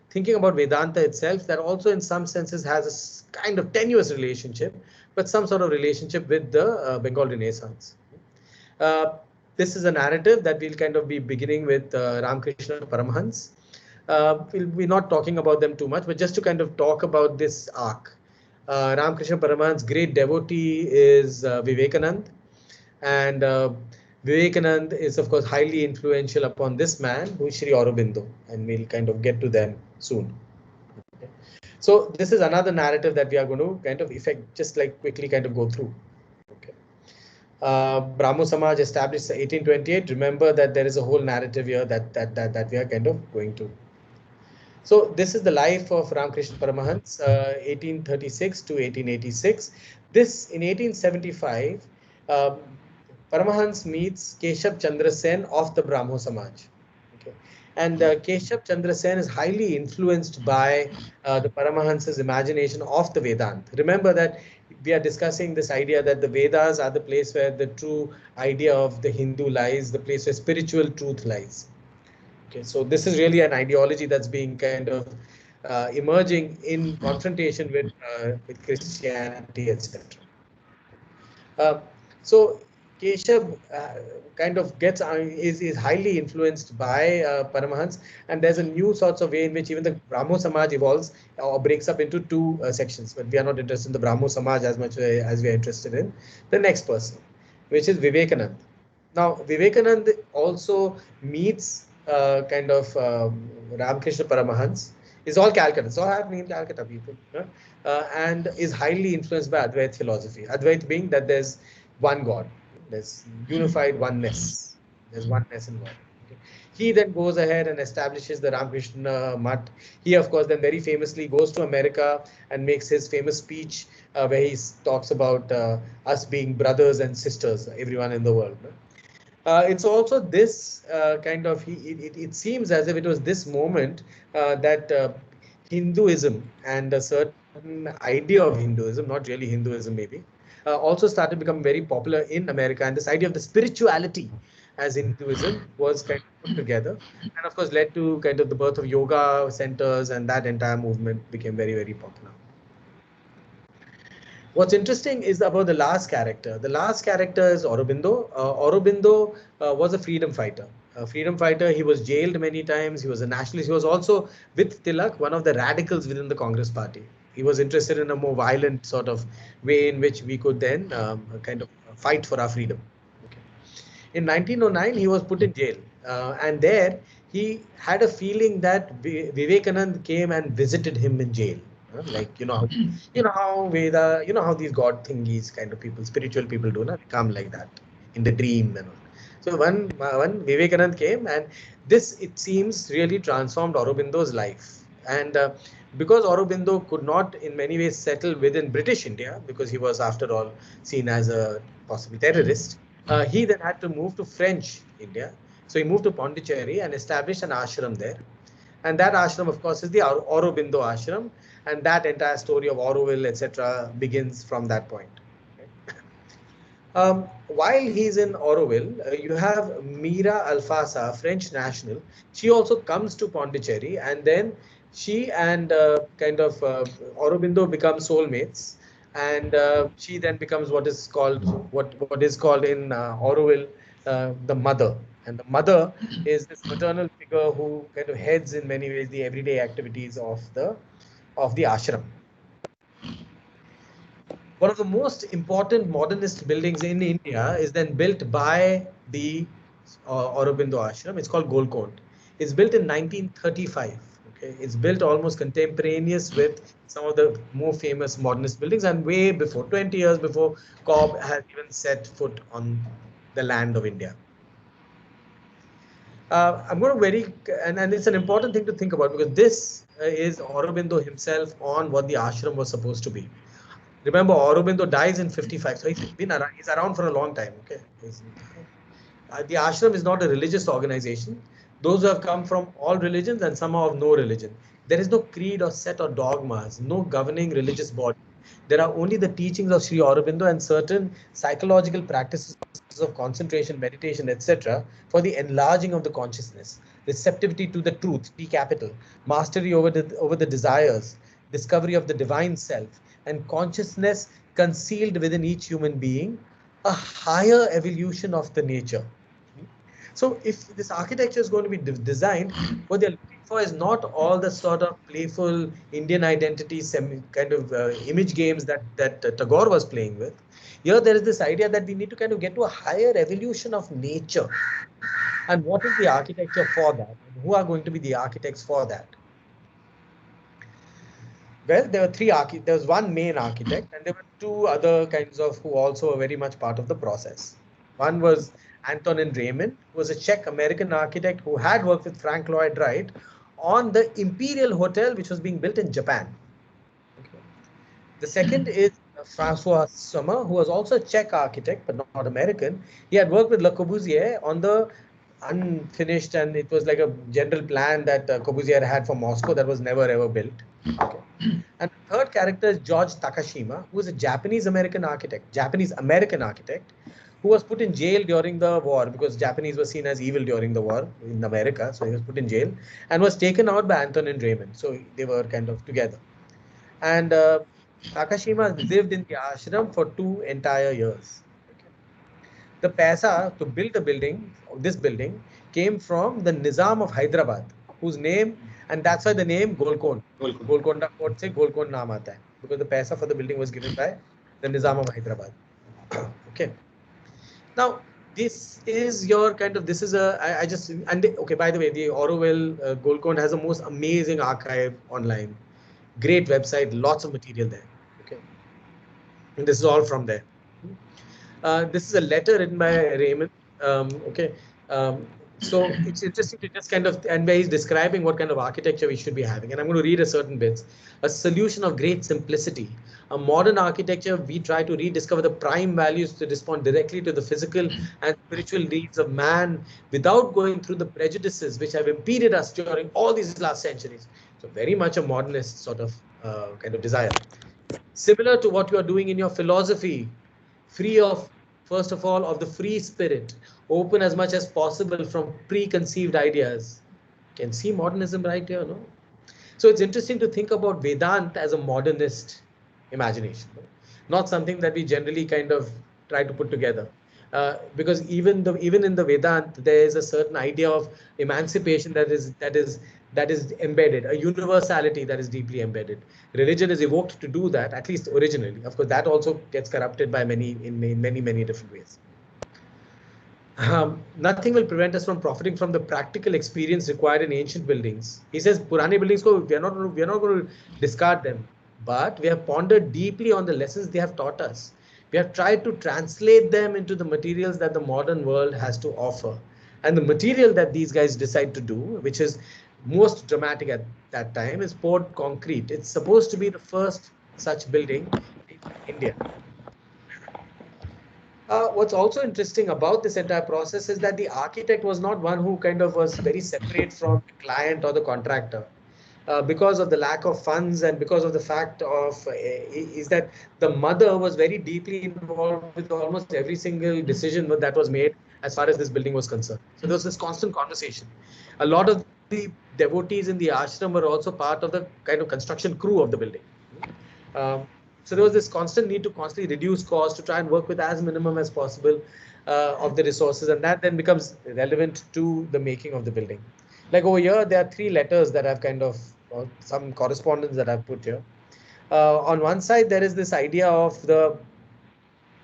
thinking about Vedanta itself, that also in some senses has a kind of tenuous relationship, but some sort of relationship with the Bengal Renaissance. This is a narrative that we'll kind of be beginning with Ramakrishna Paramhans. We'll be not talking about them too much, but just to kind of talk about this arc. Ramakrishna Paramhans' great devotee is Vivekanand, and Vivekanand is of course highly influential upon this man, who is Sri Aurobindo, and we'll kind of get to them soon. Okay. So this is another narrative that we are going to kind of just like quickly kind of go through. Okay. Brahmo Samaj established 1828. Remember that there is a whole narrative here that we are kind of going to. So this is the life of Ramakrishna Paramhans, 1836 to 1886. This in 1875. Paramahans meets Keshav Chandra Sen of the Brahmo Samaj. Okay. And Keshav Chandra Sen is highly influenced by the Paramahansa's imagination of the Vedanta. Remember that we are discussing this idea that the Vedas are the place where the true idea of the Hindu lies, the place where spiritual truth lies. Okay, so this is really an ideology that's being kind of emerging in confrontation with Christianity, etc. Uh, so Keshav kind of is highly influenced by Paramahans, and there's a new sorts of way in which even the Brahmo Samaj evolves or breaks up into two sections. But we are not interested in the Brahmo Samaj as much as we are interested in the next person, which is Vivekanand. Now, Vivekanand also meets kind of Ramakrishna Paramahans. Is all Calcutta. So I have been Calcutta people, and is highly influenced by Advait philosophy. Advait being that there's one God, there's unified oneness, there's oneness in God. Okay. He then goes ahead and establishes the Ramakrishna Mutt. He, of course, then very famously goes to America and makes his famous speech where he talks about us being brothers and sisters, everyone in the world. It's also this kind of, it seems as if it was this moment that Hinduism and a certain idea of Hinduism, not really Hinduism maybe, also started to become very popular in America. And this idea of the spirituality as Hinduism was kind of put together, and of course led to kind of the birth of yoga centers, and that entire movement became very, very popular. What's interesting is about the last character. The last character is Aurobindo. Aurobindo was a freedom fighter. He was jailed many times. He was a nationalist. He was also, with Tilak, one of the radicals within the Congress party. He was interested in a more violent sort of way in which we could then kind of fight for our freedom. Okay. In 1909, he was put in jail. And there he had a feeling that Vivekanand came and visited him in jail. Like, you know how Veda, how these God thingies kind of people, spiritual people do, they come like that in the dream and all. So when Vivekanand came, and this, it seems, really transformed Aurobindo's life. And because Aurobindo could not in many ways settle within British India, because he was after all seen as a possible terrorist, he then had to move to French India. So he moved to Pondicherry and established an ashram there. And that ashram, of course, is the Aurobindo ashram. And that entire story of Auroville, etc., begins from that point. While he's in Auroville, you have Mira Alfasa, French national. She also comes to Pondicherry, and then she and Aurobindo become soulmates, and she then becomes what is called in Auroville the mother. And the mother is this maternal figure who kind of heads in many ways the everyday activities of the ashram. One of the most important modernist buildings in India is then built by the Aurobindo ashram. It's called Golconda. It's built in 1935. Okay, it's built almost contemporaneous with some of the more famous modernist buildings, and way before, 20 years before Cobb has even set foot on the land of India. I'm going to and it's an important thing to think about, because this is Aurobindo himself on what the ashram was supposed to be. Remember, Aurobindo dies in 55, so he's around for a long time. Okay, the ashram is not a religious organization. Those who have come from all religions and some are of no religion. There is no creed or set or dogmas, no governing religious body. There are only the teachings of Sri Aurobindo and certain psychological practices of concentration, meditation, etc., for the enlarging of the consciousness, receptivity to the truth, P capital, mastery over the desires, discovery of the divine self, and consciousness concealed within each human being, a higher evolution of the nature. So if this architecture is going to be designed, what they're looking for is not all the sort of playful Indian identity kind of image games that Tagore was playing with. Here there is this idea that we need to kind of get to a higher evolution of nature. And what is the architecture for that? Who are going to be the architects for that? Well, there were there was one main architect, and there were two other kinds of who also were very much part of the process. One was Antonin Raymond, who was a Czech-American architect who had worked with Frank Lloyd Wright on the Imperial Hotel, which was being built in Japan. Okay. The second is Francois Sommer, who was also a Czech architect but not American. He had worked with Le Corbusier on the unfinished, and it was like a general plan that Corbusier had for Moscow that was never ever built. Okay. And the third character is George Takashima, who is a Japanese-American architect, who was put in jail during the war because Japanese were seen as evil during the war in America. So he was put in jail and was taken out by Antonin Raymond. So they were kind of together. And Takashima lived in the ashram for 2 entire years. Okay. The paisa to build this building, came from the Nizam of Hyderabad, whose name, and that's why the name Golconda. Golconda Fort se Golconda naam aata hai, because the paisa for the building was given by the Nizam of Hyderabad. Okay. Now, this is your kind of, this is a, I just, and okay, by the way, the Auroville Golconda has the most amazing archive online. Great website, lots of material there. Okay. And this is all from there. This is a letter written by Raymond. Okay. So it's interesting to just kind of, and where he's describing what kind of architecture we should be having. And I'm going to read a certain bits. A solution of great simplicity. A modern architecture, we try to rediscover the prime values to respond directly to the physical and spiritual needs of man without going through the prejudices which have impeded us during all these last centuries. So very much a modernist sort of kind of desire. Similar to what you are doing in your philosophy, free of, first of all, of the free spirit, open as much as possible from preconceived ideas. Can see modernism right here, no? So it's interesting to think about Vedanta as a modernist imagination, no? Not something that we generally kind of try to put together. Because even in the Vedanta, there is a certain idea of emancipation that is embedded, a universality that is deeply embedded. Religion is evoked to do that, at least originally. Of course, that also gets corrupted by many different ways. Nothing will prevent us from profiting from the practical experience required in ancient buildings. He says, Purani buildings, we are not going to discard them, but we have pondered deeply on the lessons they have taught us. We have tried to translate them into the materials that the modern world has to offer. And the material that these guys decide to do, which is most dramatic at that time, is poured concrete. It's supposed to be the first such building in India. What's also interesting about this entire process is that the architect was not one who kind of was very separate from the client or the contractor. Because of the lack of funds and because of the fact of is that the mother was very deeply involved with almost every single decision that was made as far as this building was concerned. So there was this constant conversation. A lot of the devotees in the ashram were also part of the kind of construction crew of the building. So there was this constant need to constantly reduce costs to try and work with as minimum as possible of the resources, and that then becomes relevant to the making of the building. Like over here, there are 3 letters that I've kind of, some correspondence that I've put here. On one side, there is this idea of the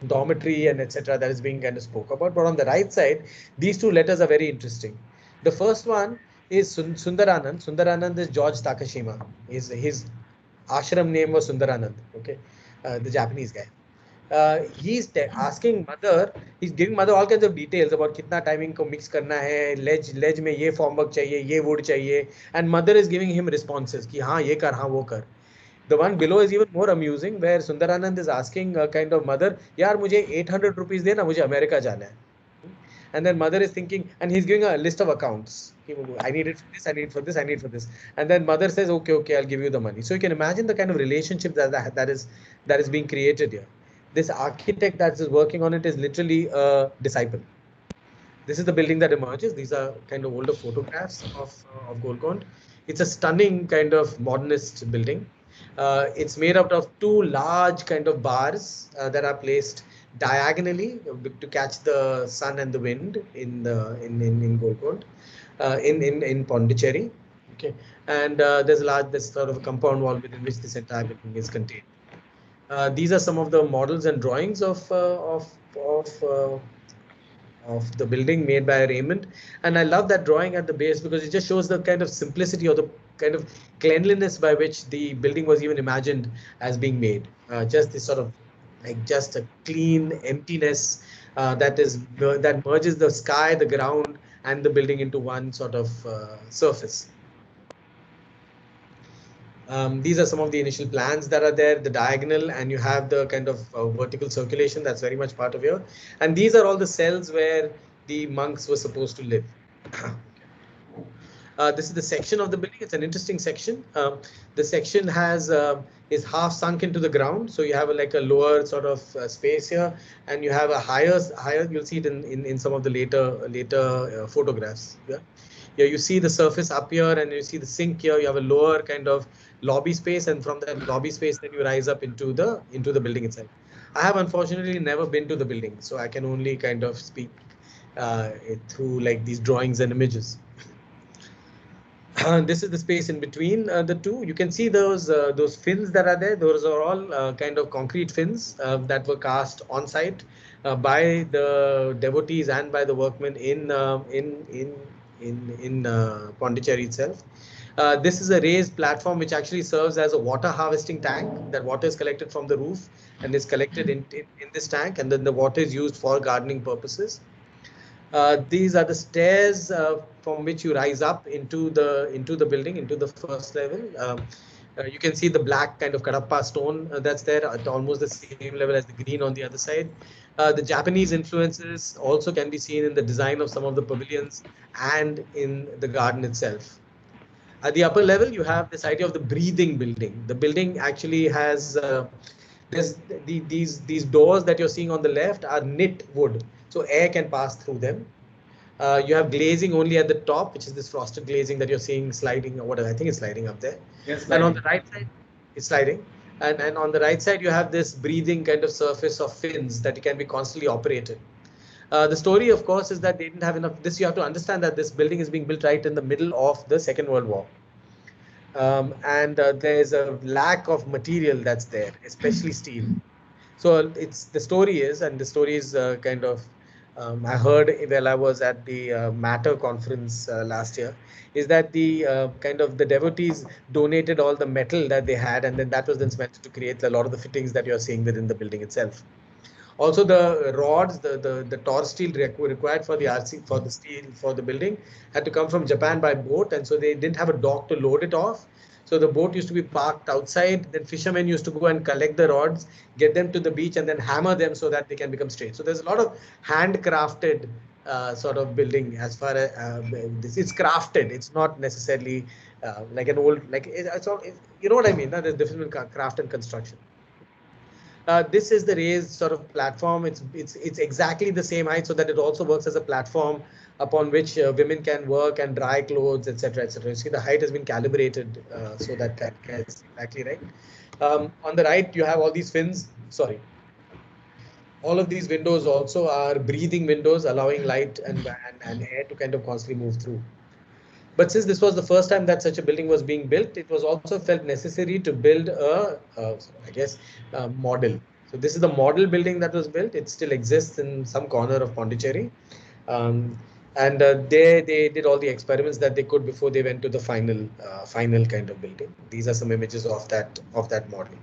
dormitory and etc. that is being kind of spoke about. But on the right side, these 2 letters are very interesting. The first one is Sundaranand. Sundaranand is George Takashima. His ashram name was Sundaranand. Okay, the Japanese guy. He's asking mother, he's giving mother all kinds of details about kitna timing ko mix karna hai, ledge mein ye formwork chahiye, ye wood chahiye, and mother is giving him responses ki haan ye kar, haan wo kar. The one below is even more amusing, where Sundaranand is asking a kind of mother, yaar mujhe 800 rupees dena, mujhe America jana hai. And then mother is thinking, and he's giving a list of accounts. I need it for this, I need it for this, I need it for this. And then mother says, okay, I'll give you the money. So you can imagine the kind of relationship that is being created here. This architect that is working on it is literally a disciple. This is the building that emerges. These are kind of older photographs of Golconda. It's a stunning kind of modernist building. It's made out of 2 large kind of bars that are placed diagonally to catch the sun and the wind in Golconda, in Pondicherry. Okay, and there's sort of a compound wall within which this entire building is contained. These are some of the models and drawings of the building made by Raymond, and I love that drawing at the base because it just shows the kind of simplicity or the kind of cleanliness by which the building was even imagined as being made. Just this sort of like just a clean emptiness that merges the sky, the ground, and the building into one sort of surface. These are some of the initial plans that are there, the diagonal, and you have the kind of vertical circulation that's very much part of here. And these are all the cells where the monks were supposed to live. This is the section of the building. It's an interesting section. The section has is half sunk into the ground, so you have like a lower sort of space here, and you have a higher. You'll see it in some of the later photographs. Yeah, here you see the surface up here, and you see the sink here. You have a lower kind of lobby space, and from that lobby space, then you rise up into the building itself. I have unfortunately never been to the building, so I can only kind of speak through like these drawings and images. This is the space in between the two. You can see those fins that are there. Those are all kind of concrete fins that were cast on site by the devotees and by the workmen in Pondicherry itself. This is a raised platform which actually serves as a water harvesting tank. That water is collected from the roof and is collected in this tank, and then the water is used for gardening purposes. These are the stairs from which you rise up into the building, into the first level. You can see the black kind of Kadapa stone that's there at almost the same level as the green on the other side. The Japanese influences also can be seen in the design of some of the pavilions and in the garden itself. At the upper level, you have this idea of the breathing building. The building actually has these doors that you're seeing on the left are knit wood, so air can pass through them. You have glazing only at the top, which is this frosted glazing that you're seeing sliding, or whatever. I think it's sliding up there. Yes, and on the right side, it's sliding. And on the right side, you have this breathing kind of surface of fins that can be constantly operated. The story, of course, is that they didn't have enough. You have to understand that this building is being built right in the middle of the Second World War. And there's a lack of material that's there, especially steel. So the story is kind of, I heard while I was at the Matter conference last year, is that the kind of the devotees donated all the metal that they had, and then that was then spent to create a lot of the fittings that you're seeing within the building itself. Also, the rods, the Tor steel required for the RC, for the steel for the building, had to come from Japan by boat, and so they didn't have a dock to load it off. So the boat used to be parked outside. Then fishermen used to go and collect the rods, get them to the beach, and then hammer them so that they can become straight. So there's a lot of handcrafted sort of building as far as this. It's crafted. It's not necessarily like an old, like it's all. You know what I mean? There's difference between craft and construction. This is the raised sort of platform. It's exactly the same height, so that it also works as a platform upon which women can work and dry clothes, etc., etc. You see, the height has been calibrated so that gets exactly right. On the right, you have all these fins. Sorry. All of these windows also are breathing windows, allowing light and air to kind of constantly move through. But since this was the first time that such a building was being built, it was also felt necessary to build a model. So this is the model building that was built. It still exists in some corner of Pondicherry. And they did all the experiments that they could before they went to the final kind of building. These are some images of that model.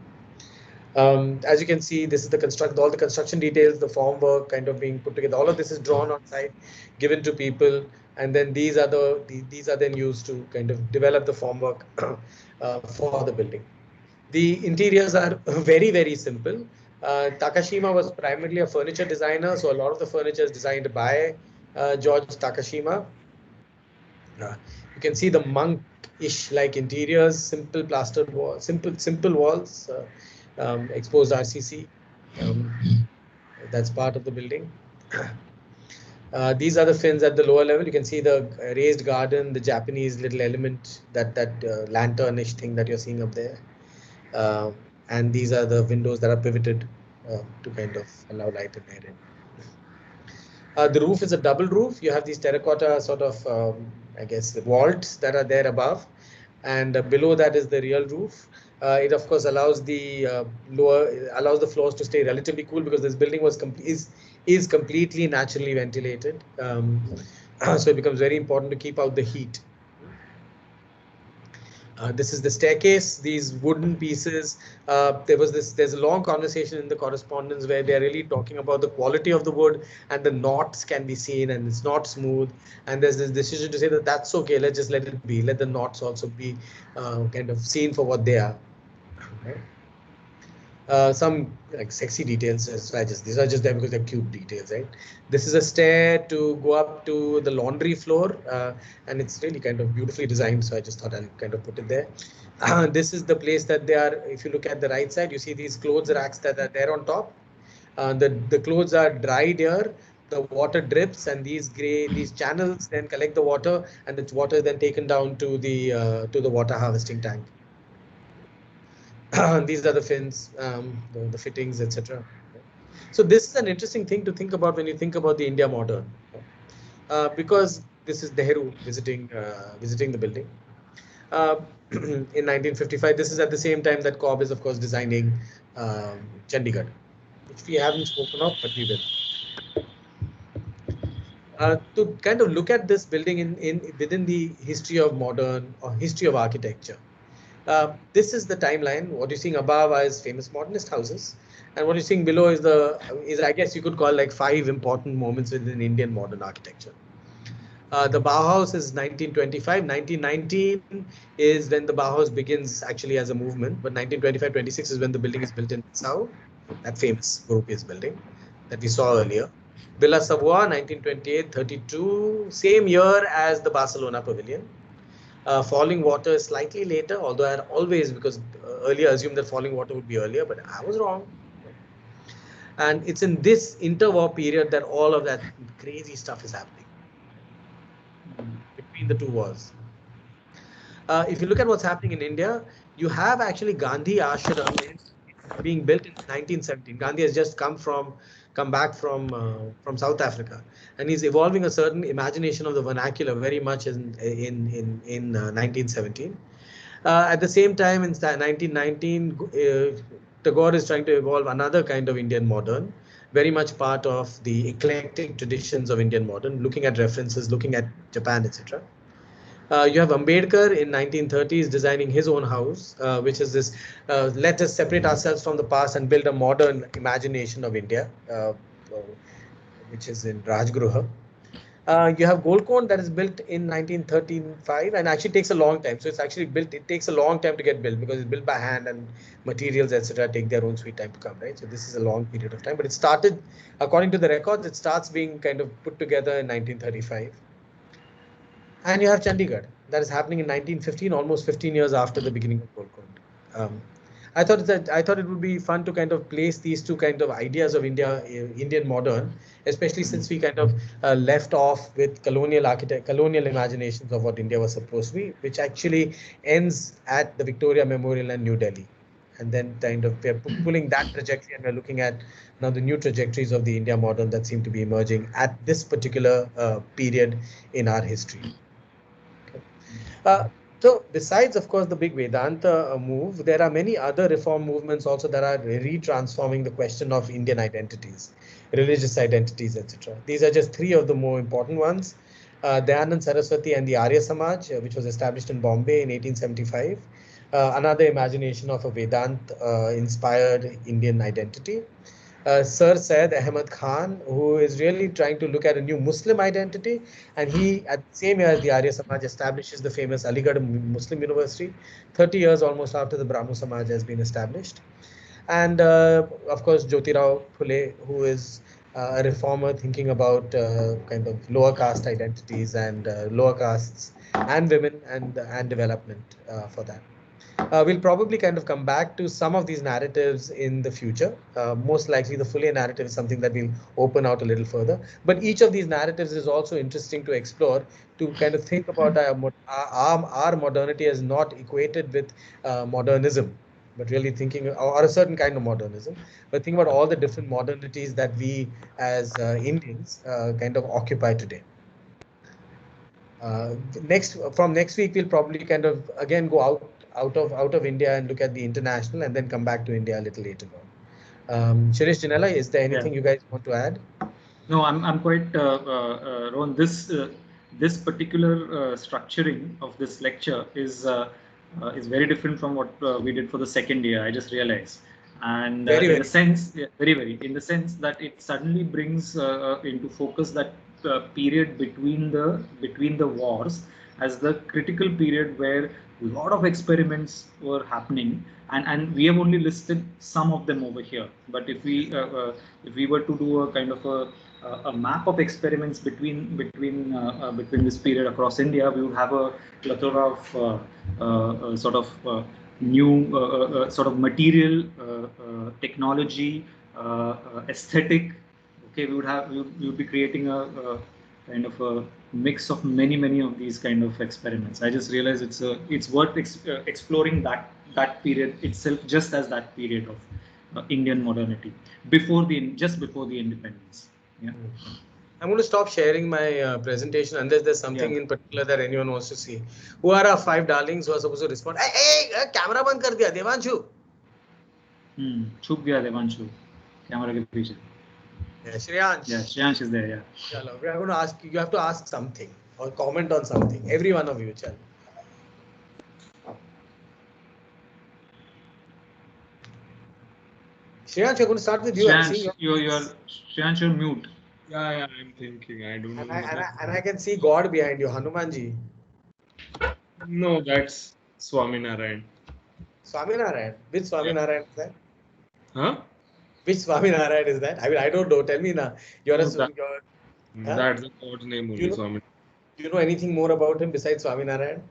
As you can see, this is all the construction details, the formwork kind of being put together. All of this is drawn on site, given to people, and then these are then used to kind of develop the formwork for the building. The interiors are very, very simple. Takashima was primarily a furniture designer, so a lot of the furniture is designed by George Takashima. You can see the monk-ish like interiors, simple plastered walls, simple walls, exposed RCC. That's part of the building. These are the fins at the lower level. You can see the raised garden, the Japanese little element, that lantern-ish thing that you're seeing up there. And these are the windows that are pivoted to kind of allow light and air in. The roof is a double roof. You have these terracotta sort of, I guess, vaults that are there above, and below that is the real roof. It of course allows the floors to stay relatively cool, because this building is completely naturally ventilated. So it becomes very important to keep out the heat. This is the staircase, these wooden pieces. There's a long conversation in the correspondence where they're really talking about the quality of the wood, and the knots can be seen and it's not smooth. And there's this decision to say that that's okay, let's just let it be. Let the knots also be kind of seen for what they are. Right? Some like sexy details. So these are just there because they're cute details, right? This is a stair to go up to the laundry floor, and it's really kind of beautifully designed. So I just thought I'll kind of put it there. This is the place that they are. If you look at the right side, you see these clothes racks that are there on top. The clothes are dried here. The water drips, and these channels then collect the water, and the water is then taken down to the water harvesting tank. These are the fins, the fittings, etc. So this is an interesting thing to think about when you think about the India modern, because this is Nehru visiting the building in 1955. This is at the same time that Cobb is, of course, designing Chandigarh, which we haven't spoken of, but we will. To kind of look at this building within the history of modern or history of architecture. This is the timeline. What you're seeing above is famous modernist houses, and what you're seeing below is I guess you could call like 5 important moments within Indian modern architecture. The Bauhaus is 1925. 1919 is when the Bauhaus begins actually as a movement, but 1925-26 is when the building is built in Dessau, that famous Gropius building that we saw earlier. Villa Savoy, 1928-32, same year as the Barcelona Pavilion. Falling Water slightly later, although I had always, because earlier assumed that Falling Water would be earlier, but I was wrong. And it's in this interwar period that all of that crazy stuff is happening between the two wars. If you look at what's happening in India, you have actually Gandhi Ashram being built in 1917. Gandhi has just come back from South Africa, and he's evolving a certain imagination of the vernacular very much in 1917. At the same time, in 1919, Tagore is trying to evolve another kind of Indian modern, very much part of the eclectic traditions of Indian modern, looking at references, looking at Japan, etc. You have Ambedkar in 1930s designing his own house, which is this, let us separate ourselves from the past and build a modern imagination of India, which is in Rajgruha. You have Golconda that is built in 1935 and actually takes a long time. So it's actually built, it takes a long time to get built because it's built by hand and materials, etc. take their own sweet time to come, right? So this is a long period of time, but it started, according to the records, it starts being kind of put together in 1935. And you have Chandigarh that is happening in 1915, almost 15 years after the beginning of Golconda. I thought it would be fun to kind of place these two kind of ideas of Indian modern, especially since we kind of left off with colonial imaginations of what India was supposed to be, which actually ends at the Victoria Memorial and New Delhi. And then kind of we're pulling that trajectory and we're looking at now the new trajectories of the India modern that seem to be emerging at this particular period in our history. So besides, of course, the big Vedanta move, there are many other reform movements also that are retransforming the question of Indian identities, religious identities, etc. These are just 3 of the more important ones. Dayanand Saraswati and the Arya Samaj, which was established in Bombay in 1875. Another imagination of a Vedant-inspired Indian identity. Sir Syed Ahmad Khan, who is really trying to look at a new Muslim identity. And he, at the same year as the Arya Samaj, establishes the famous Aligarh Muslim University, 30 years almost after the Brahmo Samaj has been established. And of course, Jyotirao Phule, who is a reformer thinking about kind of lower caste identities and lower castes and women and development for that. We'll probably kind of come back to some of these narratives in the future. Most likely the Phule narrative is something that we'll open out a little further. But each of these narratives is also interesting to explore, to kind of think about our modernity as not equated with modernism, but really thinking, or a certain kind of modernism, but think about all the different modernities that we as Indians kind of occupy today. From next week, we'll probably kind of again go out of India and look at the international, and then come back to India a little later on. Shirish Janella, is there anything you guys want to add? No, I'm quite Rohan. This particular structuring of this lecture is is very different from what we did for the second year. I just realized, and Very, in very. the sense, very, in the sense that it suddenly brings into focus that period between the wars as the critical period where a lot of experiments were happening, and we have only listed some of them over here. But if we were to do a kind of a map of experiments between this period across India, we would have a plethora of sort of new sort of material, technology, aesthetic. Okay, we would be creating a kind of a mix of many of these kind of experiments. I just realized it's worth exploring that period itself, just as that period of Indian modernity just before the independence. Yeah. I'm going to stop sharing my presentation unless there's something in particular that anyone wants to see. Who are our 5 darlings who are supposed to respond? Hey, camera band kar diya, Devanshu. छुप गया Devanshu camera के पीछे. Yeah, Shreyansh. Yeah, Shreyansh is there. Yeah. Chalo, we are going to ask you. You have to ask something or comment on something. Every one of you, chalo. Shreyansh, you're going to start with you. Shreyansh, Shreyansh, you're mute. Yeah, I'm thinking. I don't know. And I can see God behind you, Hanumanji. No, that's Swaminarayan. Swaminarayan? Which Swaminarayan is that? Huh? Which Swaminarayan is that? I mean, I don't know. Tell me now. That's the God's name only, Swaminarayan. Do you know anything more about him besides Swaminarayan?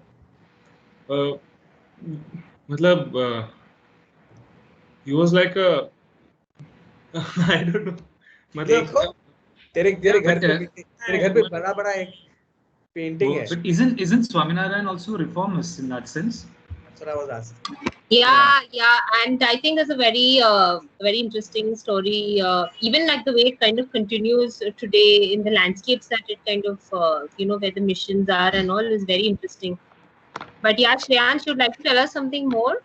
He was like a I don't know. देखो तेरे घर पे बड़ा एक painting है. But isn't Swaminarayan also reformist in that sense? That's what I was asking. Yeah, and I think there's a very interesting story. Even like the way it kind of continues today in the landscapes that it kind of where the missions are and all is very interesting. But yeah, Shreyansh, you'd like to tell us something more?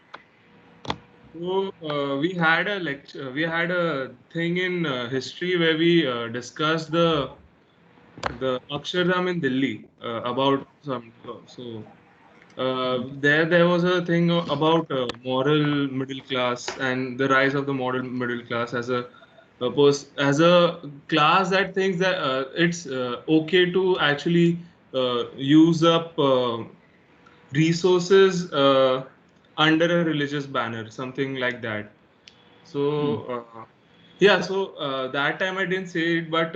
So we had a lecture. We had a thing in history where we discussed the Akshardham in Delhi about some. So there was a thing about moral middle class and the rise of the moral middle class as a class that thinks that it's okay to actually use up resources under a religious banner, something like that. So that time I didn't say it, but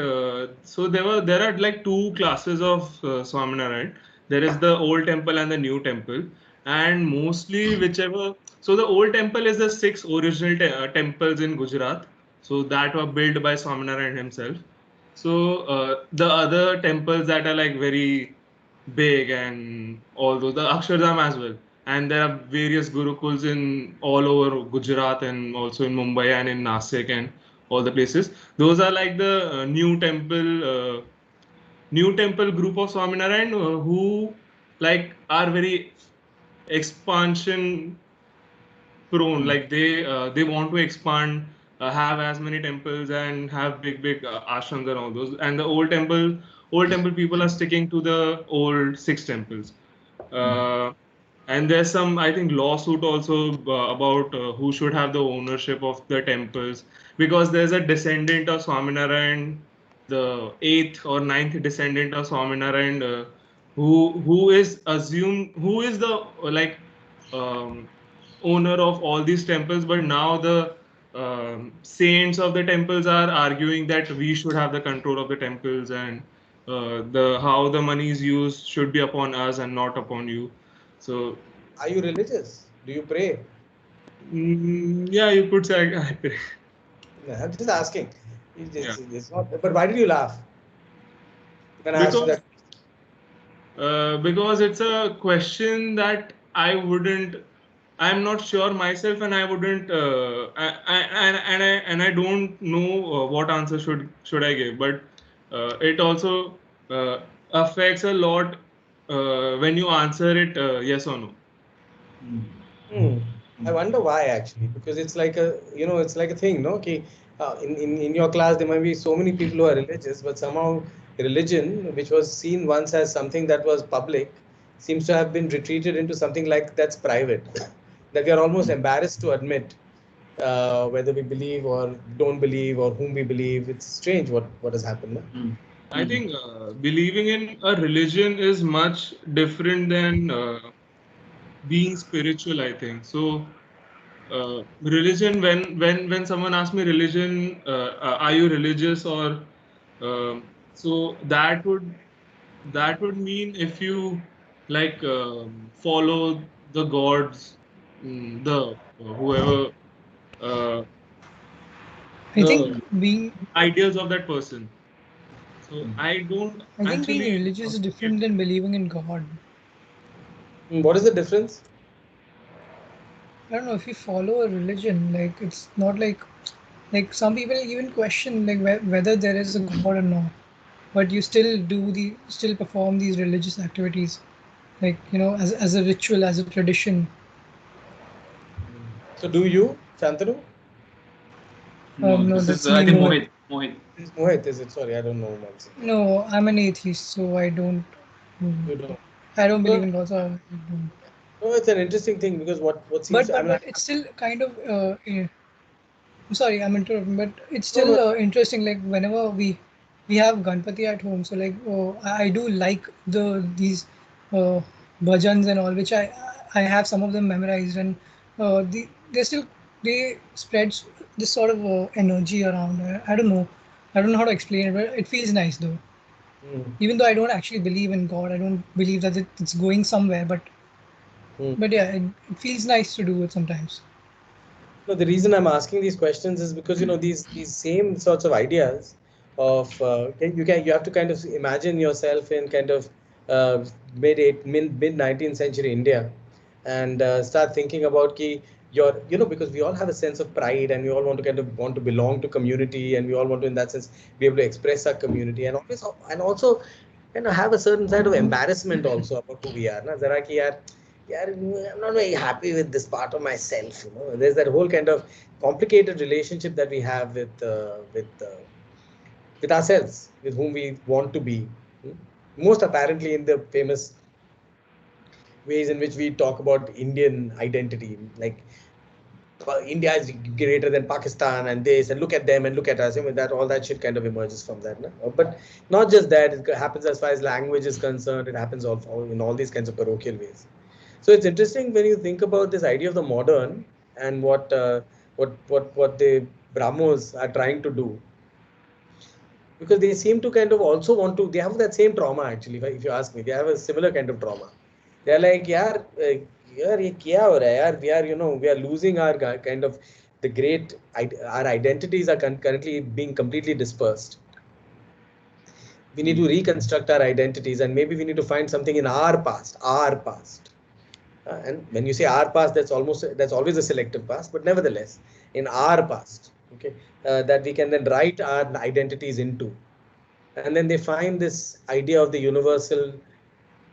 so there are like 2 classes of Swaminarayan. There is the old temple and the new temple, and mostly whichever. So the old temple is the 6 original temples in Gujarat. So that were built by Swaminarayan himself. So the other temples that are like very big and all those, the Akshardham as well. And there are various gurukuls in all over Gujarat and also in Mumbai and in Nasik and all the places. Those are like the new temple group of Swaminarayan who like are very expansion prone. Like they want to expand, have as many temples and have big ashrams and all those. And the old temple people are sticking to the old 6 temples. And there's some, I think, lawsuit also about who should have the ownership of the temples, because there's a descendant of Swaminarayan, the 8th or 9th descendant of Swaminarayan, who is the owner of all these temples. But now the saints of the temples are arguing that we should have the control of the temples, and how the money is used should be upon us and not upon you. So, are you religious? Do you pray? Yeah, you could say I pray. No, I'm just asking. It's not, but why did you laugh when I asked you that? Because it's a question that I'm not sure myself, and I wouldn't. I don't know what answer should I give. But it also affects a lot when you answer it yes or no. I wonder why, actually, because it's like a thing, no? Okay, in your class there might be so many people who are religious, but somehow religion, which was seen once as something that was public, seems to have been retreated into something like that's private, that we are almost embarrassed to admit whether we believe or don't believe or whom we believe. It's strange what has happened. I think believing in a religion is much different than being spiritual. I think so. Religion. When someone asks me religion, are you religious or so that would mean if you like follow the gods, the whoever I the think being ideas of that person. So I don't I think being actually. religious is different than believing in God. What is the difference? I don't know if you follow a religion, like it's not like some people even question like whether there is a God or not, but you still perform these religious activities, like as a ritual, as a tradition. So do you, Shantanu? No, No, this is that's I me, think Mohit. Mohit. This is Mohit, is it? Sorry, I don't know myself. No, I'm an atheist, so I don't. You don't. I don't believe No, in God, so I don't. no, it's an interesting thing because what seems But to, I but mean, but it's still kind of. I'm sorry, I'm interrupting, but it's no, no. still interesting. Like whenever we have Ganpati at home, so like I do like these uh, bhajans and all, which I have some of them memorized, and they still they spread this sort of energy around. I don't know how to explain it, but it feels nice though. Hmm. Even though I don't actually believe in God, I don't believe that it's going somewhere, Hmm. but yeah, it feels nice to do it sometimes. No, the reason I'm asking these questions is because these same sorts of ideas of you have to kind of imagine yourself in kind of mid 19th century India, and start thinking about ki your because we all have a sense of pride and we all want to belong to community, and we all want to in that sense be able to express our community, and also have a certain side of embarrassment also about who we are. Na? Zara ki yaar, yeah, I'm not very happy with this part of myself. There's that whole kind of complicated relationship that we have with ourselves, with whom we want to be. Hmm? Most apparently in the famous ways in which we talk about Indian identity, like India is greater than Pakistan and this, and look at them and look at us. I mean, that all that shit kind of emerges from that. No? But not just that, it happens as far as language is concerned. It happens all in all these kinds of parochial ways. So it's interesting when you think about this idea of the modern and what the Brahmos are trying to do, because they seem to kind of also want to. They have that same trauma actually. If you ask me, they have a similar kind of trauma. They're like, यार ये क्या हो रहा है यार? We are losing our kind of the great our identities are currently being completely dispersed. We need to reconstruct our identities, and maybe we need to find something in our past, and when you say our past, that's always a selective past, but nevertheless, in our past, okay, that we can then write our identities into, and then they find this idea of the universal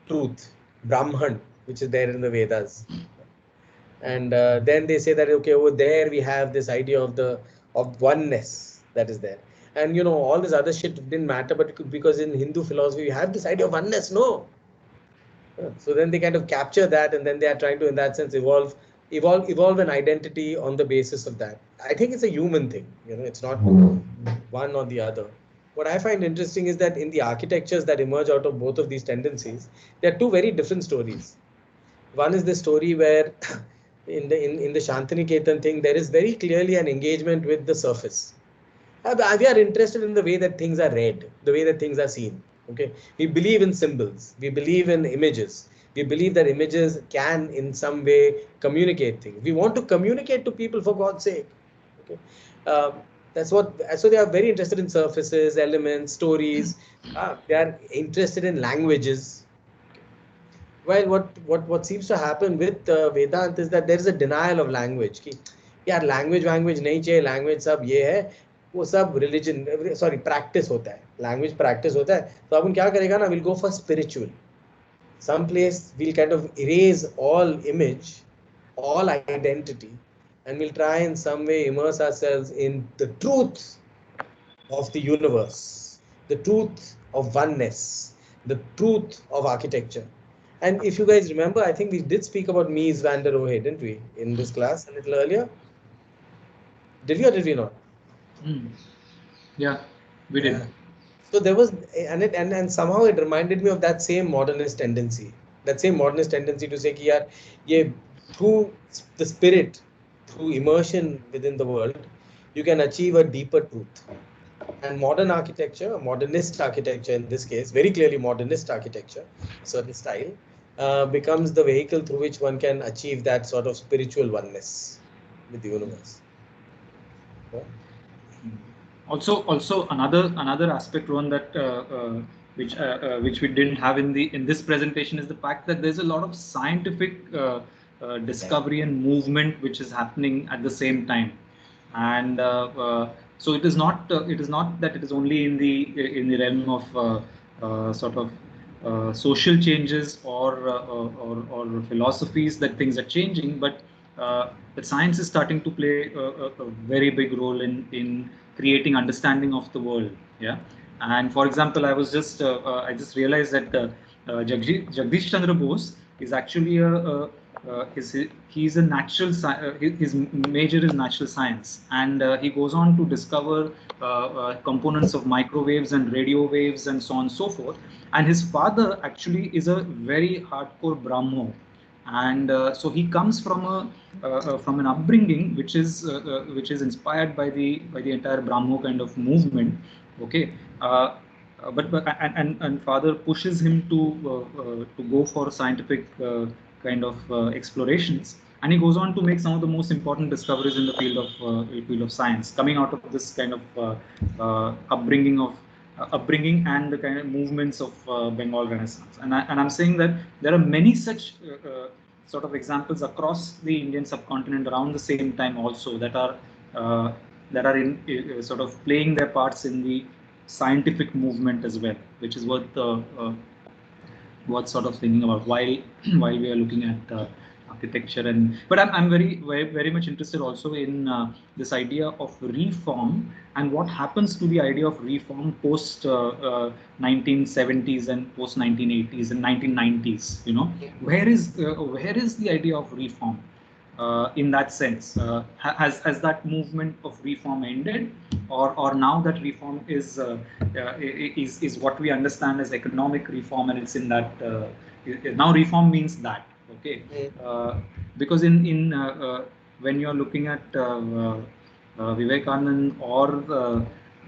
truth, Brahman, which is there in the Vedas, and then they say that okay, over there we have this idea of oneness that is there, and all this other shit didn't matter, but because in Hindu philosophy we have this idea of oneness, no. So then they kind of capture that, and then they are trying to, in that sense, evolve an identity on the basis of that. I think it's a human thing. It's not one or the other. What I find interesting is that in the architectures that emerge out of both of these tendencies, there are two very different stories. One is the story where, in the Shantiniketan thing, there is very clearly an engagement with the surface. We are interested in the way that things are read, the way that things are seen. Okay, we believe in symbols, we believe in images, we believe that images can in some way communicate things. We want to communicate to people, for God's sake. Okay, that's what. So they are very interested in surfaces, elements, stories. They are interested in languages. Well, what seems to happen with Vedant is that there is a denial of language. कि यार language नहीं चाहिए, language सब ये है, वो सब religion, sorry, practice होता है, language practice होता है. तो अपन क्या करेगा ना, we'll go for spiritual. Some place we'll kind of erase all image, all identity, and we'll try in some way immerse ourselves in the truth of the universe, the truth of oneness, the truth of architecture. And if you guys remember, I think we did speak about Mies van der Rohe, didn't we, in this class a little earlier? Did we or did we not? Yeah, we did. Yeah. So there was, and somehow it reminded me of that same modernist tendency to say कि यार ये through the spirit, through immersion within the world, you can achieve a deeper truth. And modern architecture, modernist architecture in this case, very clearly modernist architecture, certain style, becomes the vehicle through which one can achieve that sort of spiritual oneness with the universe. Yeah. Also another aspect, one that which we didn't have in this presentation is the fact that there's a lot of scientific discovery and movement which is happening at the same time, and so it is not that it is only in the realm of sort of social changes or philosophies that things are changing, but that science is starting to play a very big role in creating understanding of the world. Yeah, and for example, I just realized that Jagdish Chandra Bose is actually he's a natural his major is natural science, and he goes on to discover components of microwaves and radio waves and so on and so forth. And his father actually is a very hardcore Brahmo, and so he comes from an upbringing which is inspired by the entire Brahmo kind of movement. Okay, and father pushes him to go for scientific kind of explorations, and he goes on to make some of the most important discoveries in the field of science, coming out of this kind of upbringing and the kind of movements of Bengal Renaissance. And I'm saying that there are many such sort of examples across the Indian subcontinent around the same time also that are in sort of playing their parts in the scientific movement as well, which is worth sort of thinking about while we are looking at architecture. But I'm very much interested also in this idea of reform and what happens to the idea of reform post 1970s and post 1980s and 1990s. You know, where is the idea of reform in that sense? Has that movement of reform ended, or now that reform is what we understand as economic reform, and it's in that now reform means that. Okay, because in when you're looking at Vivekanand or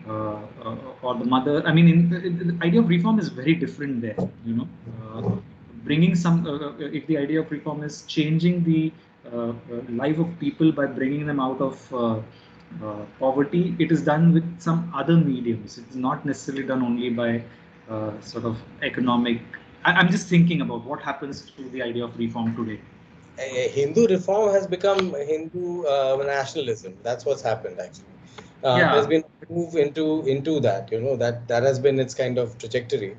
the mother, I mean, the idea of reform is very different there. You know, bringing some if the idea of reform is changing the life of people by bringing them out of poverty, it is done with some other mediums. It's not necessarily done only by sort of economic. I'm just thinking about what happens to the idea of reform today. Hindu reform has become Hindu nationalism. That's what's happened actually. There's been a move into that. You know, that has been its kind of trajectory.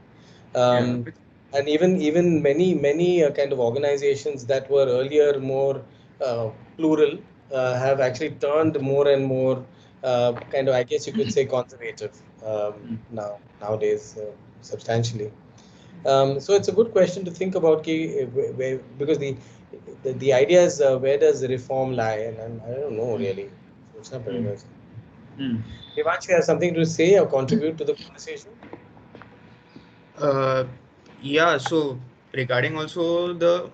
And even many kind of organizations that were earlier more plural have actually turned more and more kind of, I guess you could say, conservative nowadays substantially. So it's a good question to think about, because the idea is where does the reform lie, and I don't know really. So it's not very nice. Devansh, you have something to say or contribute to the conversation? Yeah. So regarding also the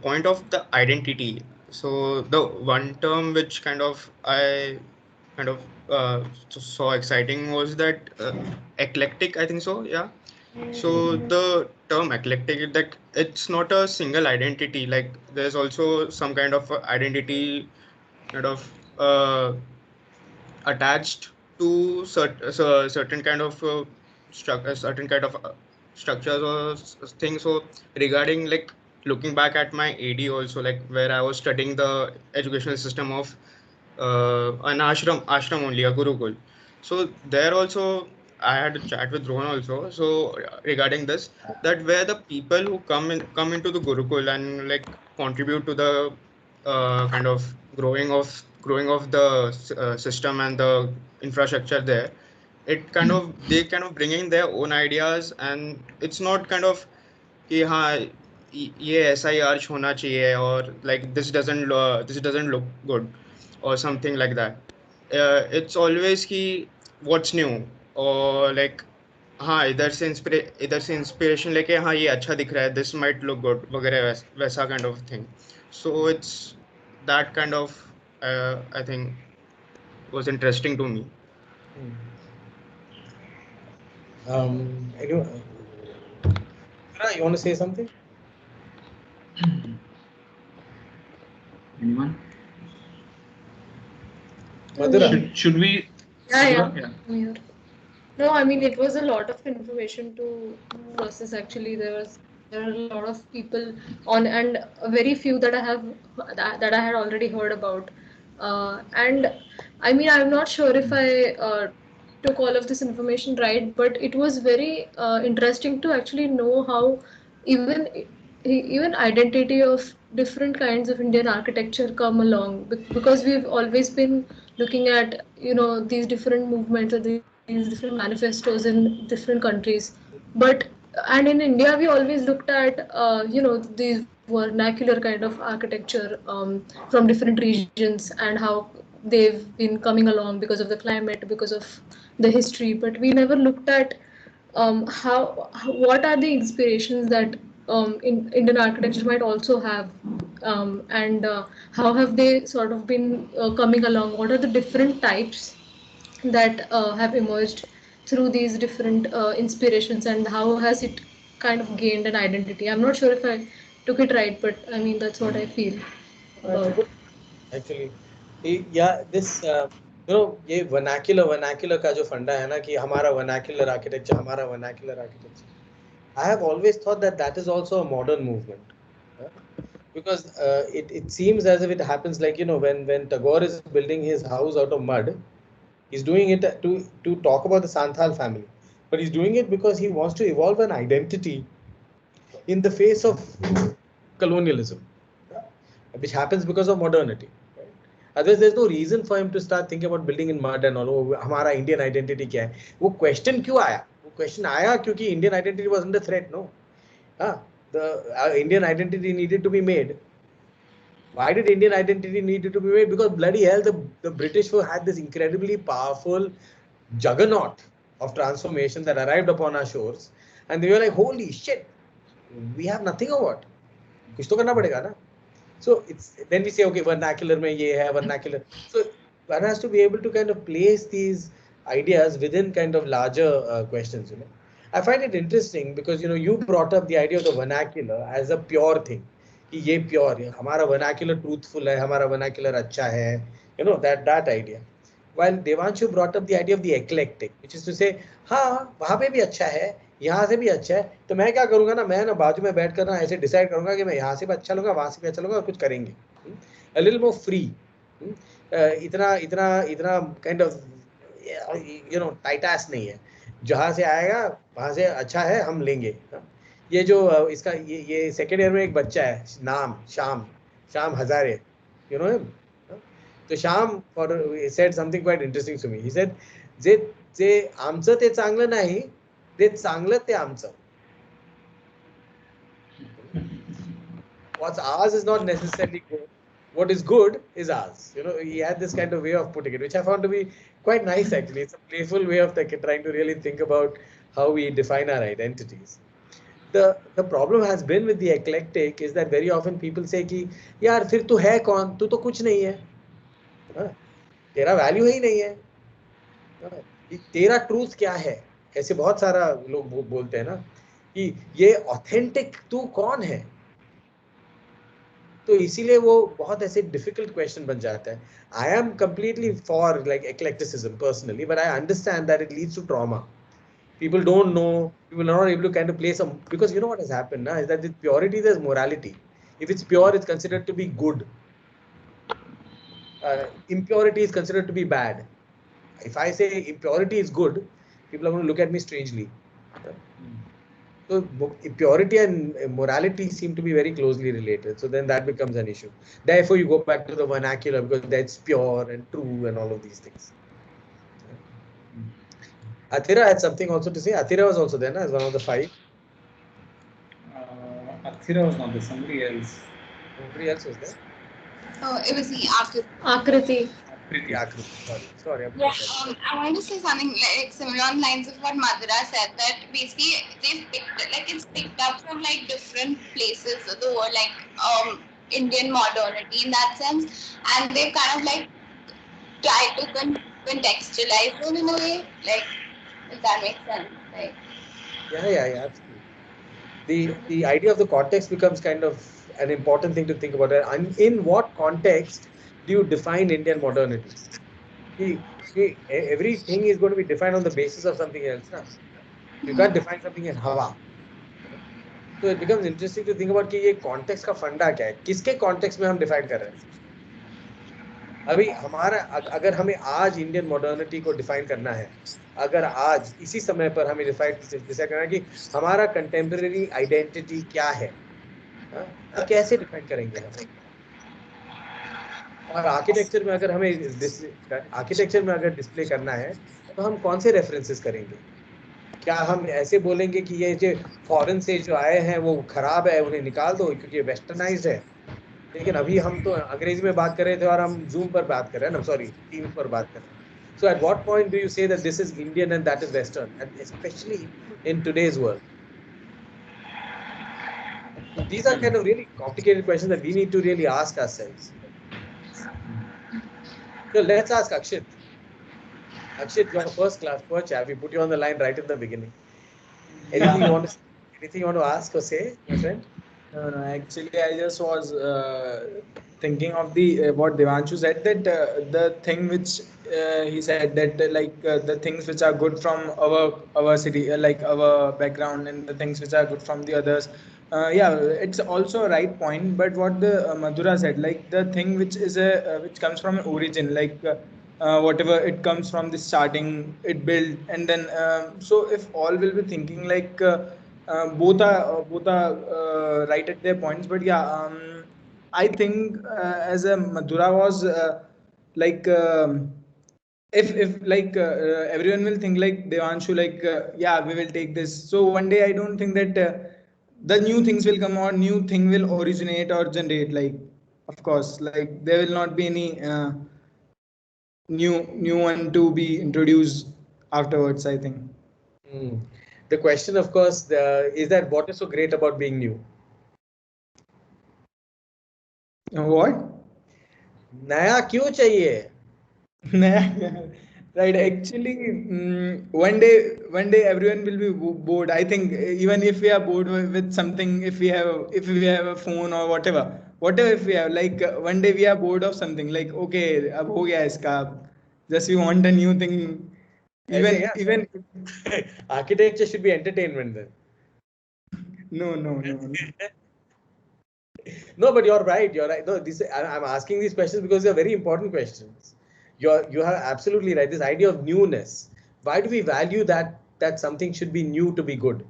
point of the identity. So the one term which kind of I kind of saw exciting was that eclectic, I think so. Yeah. So the term eclectic, that it's not a single identity. Like there's also some kind of identity kind of attached to certain kind of certain kind of structures or things. So regarding like looking back at my AD also, like where I was studying the educational system of an ashram only, a Gurukul. So there also I had a chat with Rohan also. So regarding this, that where the people who come into the Gurukul and like contribute to the kind of growing of the system and the infrastructure there, they kind of bring in their own ideas, and it's not kind of कि हाँ ये ऐसा ही arch होना चाहिए और like this doesn't look good or something like that. It's always कि what's new or like हाँ इधर से इंस्पिरेशन लेके हाँ ये अच्छा दिख रहा है, this might look good वगैरह वैसा kind of thing. So it's that kind of I think was interesting to me. Anyone, you want to say something? Anyone? Madhura? Should we? Yeah. Yeah. I'm here. No, I mean it was a lot of information to process. Actually, there are a lot of people on, and very few that I have that I had already heard about. And I mean, I'm not sure if I took all of this information right, but it was very interesting to actually know how even even identity of different kinds of Indian architecture come along, because we've always been looking at these different movements or these different manifestos in different countries, but and in India we always looked at these vernacular kind of architecture from different regions, and how they've been coming along because of the climate, because of the history, but we never looked at what are the inspirations that in Indian architecture might also have, and how have they sort of been coming along? What are the different types that have emerged through these different inspirations, and how has it kind of gained an identity? I'm not sure if I took it right, but I mean that's what I feel That's a about. good, actually. Yeah, this ये vernacular का जो फंडा है ना कि हमारा vernacular architecture. I have always thought that that is also a modern movement, because it seems as if it happens like when Tagore is building his house out of mud, he's doing it to talk about the Santhal family, but he's doing it because he wants to evolve an identity in the face of colonialism, which happens because of modernity. Otherwise, there's no reason for him to start thinking about building in mud and all. हमारा Indian identity क्या है? वो question क्यों आया? वो question आया क्योंकि Indian identity was under threat, no? The Indian identity needed to be made. Why did Indian identity needed to be made? Because bloody hell, the British had this incredibly powerful juggernaut of transformation that arrived upon our shores, and they were like, holy shit, we have nothing of what? कुछ तो करना पड़ेगा ना? So it's then we say, okay, vernacular में ये है vernacular. So one has to be able to kind of place these ideas within kind of larger questions. I find it interesting because you brought up the idea of the vernacular as a pure thing. कि ये pure है, हमारा vernacular truthful है, हमारा vernacular अच्छा है, that idea. While Devanshu brought up the idea of the eclectic, which is to say, हाँ वहाँ पे भी अच्छा है, यहाँ से भी अच्छा है, तो मैं क्या करूंगा ना, मैं ना बाजू में बैठ कर ना ऐसे डिसाइड करूंगा कि मैं यहाँ से भी अच्छा लूंगा, वहां से भी अच्छा लूंगा और कुछ करेंगे. A little more free. इतना इतना इतना kind of tight ass नहीं है. जहाँ से आएगा वहां से अच्छा है हम लेंगे. ये जो इसका ये सेकेंड ईयर में एक बच्चा है, नाम Shyam Hazare, you know him? So Sham said something quite interesting to me. He said, जे आमचं ते चांगलं नाही, ते चांगलं ते आमचं. What's ours is not necessarily good. What is good is ours. He had this kind of way of putting it, which I found to be quite nice actually. It's a playful way of trying to really think about how we define our identities. The problem has been with the eclectic is that very often people say कि यार फिर तू है कौन, तू तो कुछ नहीं है, तेरा वैल्यू ही नहीं है, तेरा ट्रूथ क्या है. ऐसे बहुत सारा लोग बोलते हैं ना कि ये ऑथेंटिक तू कौन है. तो इसीलिए वो बहुत ऐसे डिफिकल्ट क्वेश्चन बन जाता है. I am completely for like eclecticism personally, but I understand that it leads to trauma. People don't know, people are not able to kind of place some, because what has happened now is that with purity there's morality. If it's pure, it's considered to be good. Impurity is considered to be bad. If I say impurity is good, people are going to look at me strangely. So purity and morality seem to be very closely related. So then that becomes an issue. Therefore, you go back to the vernacular because that's pure and true and all of these things. Athira had something also to say. Athira was also there, as one of the five. Aksira was not there, somebody else. Somebody else was there. Oh, it was the Akriti. Yeah, sorry. Yeah, I want to say something like similar on lines of what Madhura said, that basically it's picked up from like different places of the world, like Indian modernity in that sense, and they've kind of like tried to contextualize them in a way, like if that makes sense. Like Yeah, absolutely. The idea of the context becomes kind of an important thing to think about. And in what context do you define Indian modernity? See, everything is going to be defined on the basis of something else. Na? You can't define something in Hawa. So it becomes interesting to think about कि ये context का फंडा क्या है, किसके context में हम define कर रहे हैं. अभी हमारा अगर हमें आज इंडियन मॉडर्निटी को डिफाइन करना है, अगर आज इसी समय पर हमें डिसाइड करना है कि हमारा कंटेम्परेरी आइडेंटिटी क्या है, तो कैसे डिफाइन करेंगे हम? और आर्किटेक्चर में अगर हमें डिस्प्ले करना है तो हम कौन से रेफरेंसेस करेंगे? क्या हम ऐसे बोलेंगे कि ये जो फॉरेन से जो आए हैं वो खराब है, उन्हें निकाल दो क्योंकि वेस्टर्नाइज्ड है? लेकिन अभी हम तो अंग्रेजी में बात कर रहे थे और हम जूम पर बात कर रहे हैं ना, सॉरी टीम्स पर बात कर रहे हैं. So at what point do you say that this is Indian and that is Western, and especially in today's world? These are kind of really complicated questions that we need to really ask ourselves. So let's ask Akshit. Akshit, you're a first class chair. We put you on the line right at the beginning. Anything you want to ask or say, my friend? No, actually, I just was thinking of the what Devanshu said, that the thing which he said, that the things which are good from our city, like our background, and the things which are good from the others. Yeah, it's also a right point. But what the Madhura said, like the thing which is which comes from an origin, like whatever it comes from the starting, it built, and then so if all will be thinking like. Both are right at their points, but yeah, I think as a Madhura was like if like everyone will think like Devanshu, like yeah, we will take this. So one day I don't think that the new things will come or new thing will originate or generate. Like of course, like there will not be any new one to be introduced afterwards, I think. The question, of course, is that what is so great about being new? What? नया क्यों चाहिए? Right, actually one day everyone will be bored. I think even if we are bored with something, if we have a phone or whatever if we have, like one day we are bored of something, like okay, ab ho gaya iska, just we want a new thing. Even architecture should be entertainment then. No. No, but you're right. No, I'm asking these questions because they're very important questions. You are absolutely right. This idea of newness. Why do we value that something should be new to be good?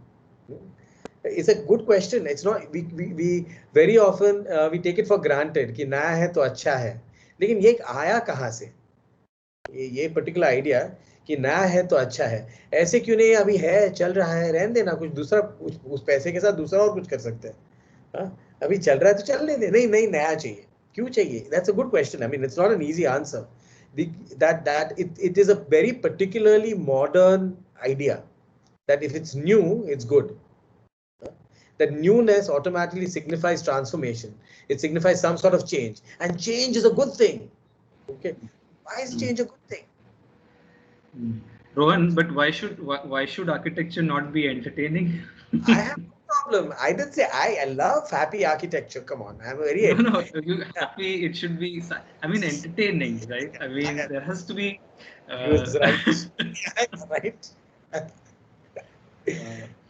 It's a good question. It's not. We very often we take it for granted कि नया है तो अच्छा है. लेकिन ये आया कहाँ से? ये particular idea कि नया है तो अच्छा है. ऐसे क्यों नहीं अभी है, चल रहा है, रहने देना, कुछ दूसरा उस पैसे के साथ दूसरा और कुछ कर सकते हैं. अभी चल रहा है तो चलने दे. नहीं नया चाहिए. क्यों चाहिए? That's a good question. I mean, it's not an easy answer. It is a very particularly modern idea that if it's new, it's good. That newness automatically signifies transformation. It signifies some sort of change, and change is a good thing. Okay, why is change a good thing? Rohan, but why should architecture not be entertaining? I have no problem. I didn't say I love happy architecture. Come on, I'm very no. Happy. It should be. I mean, entertaining, right? I mean, there has to be. Right. Right.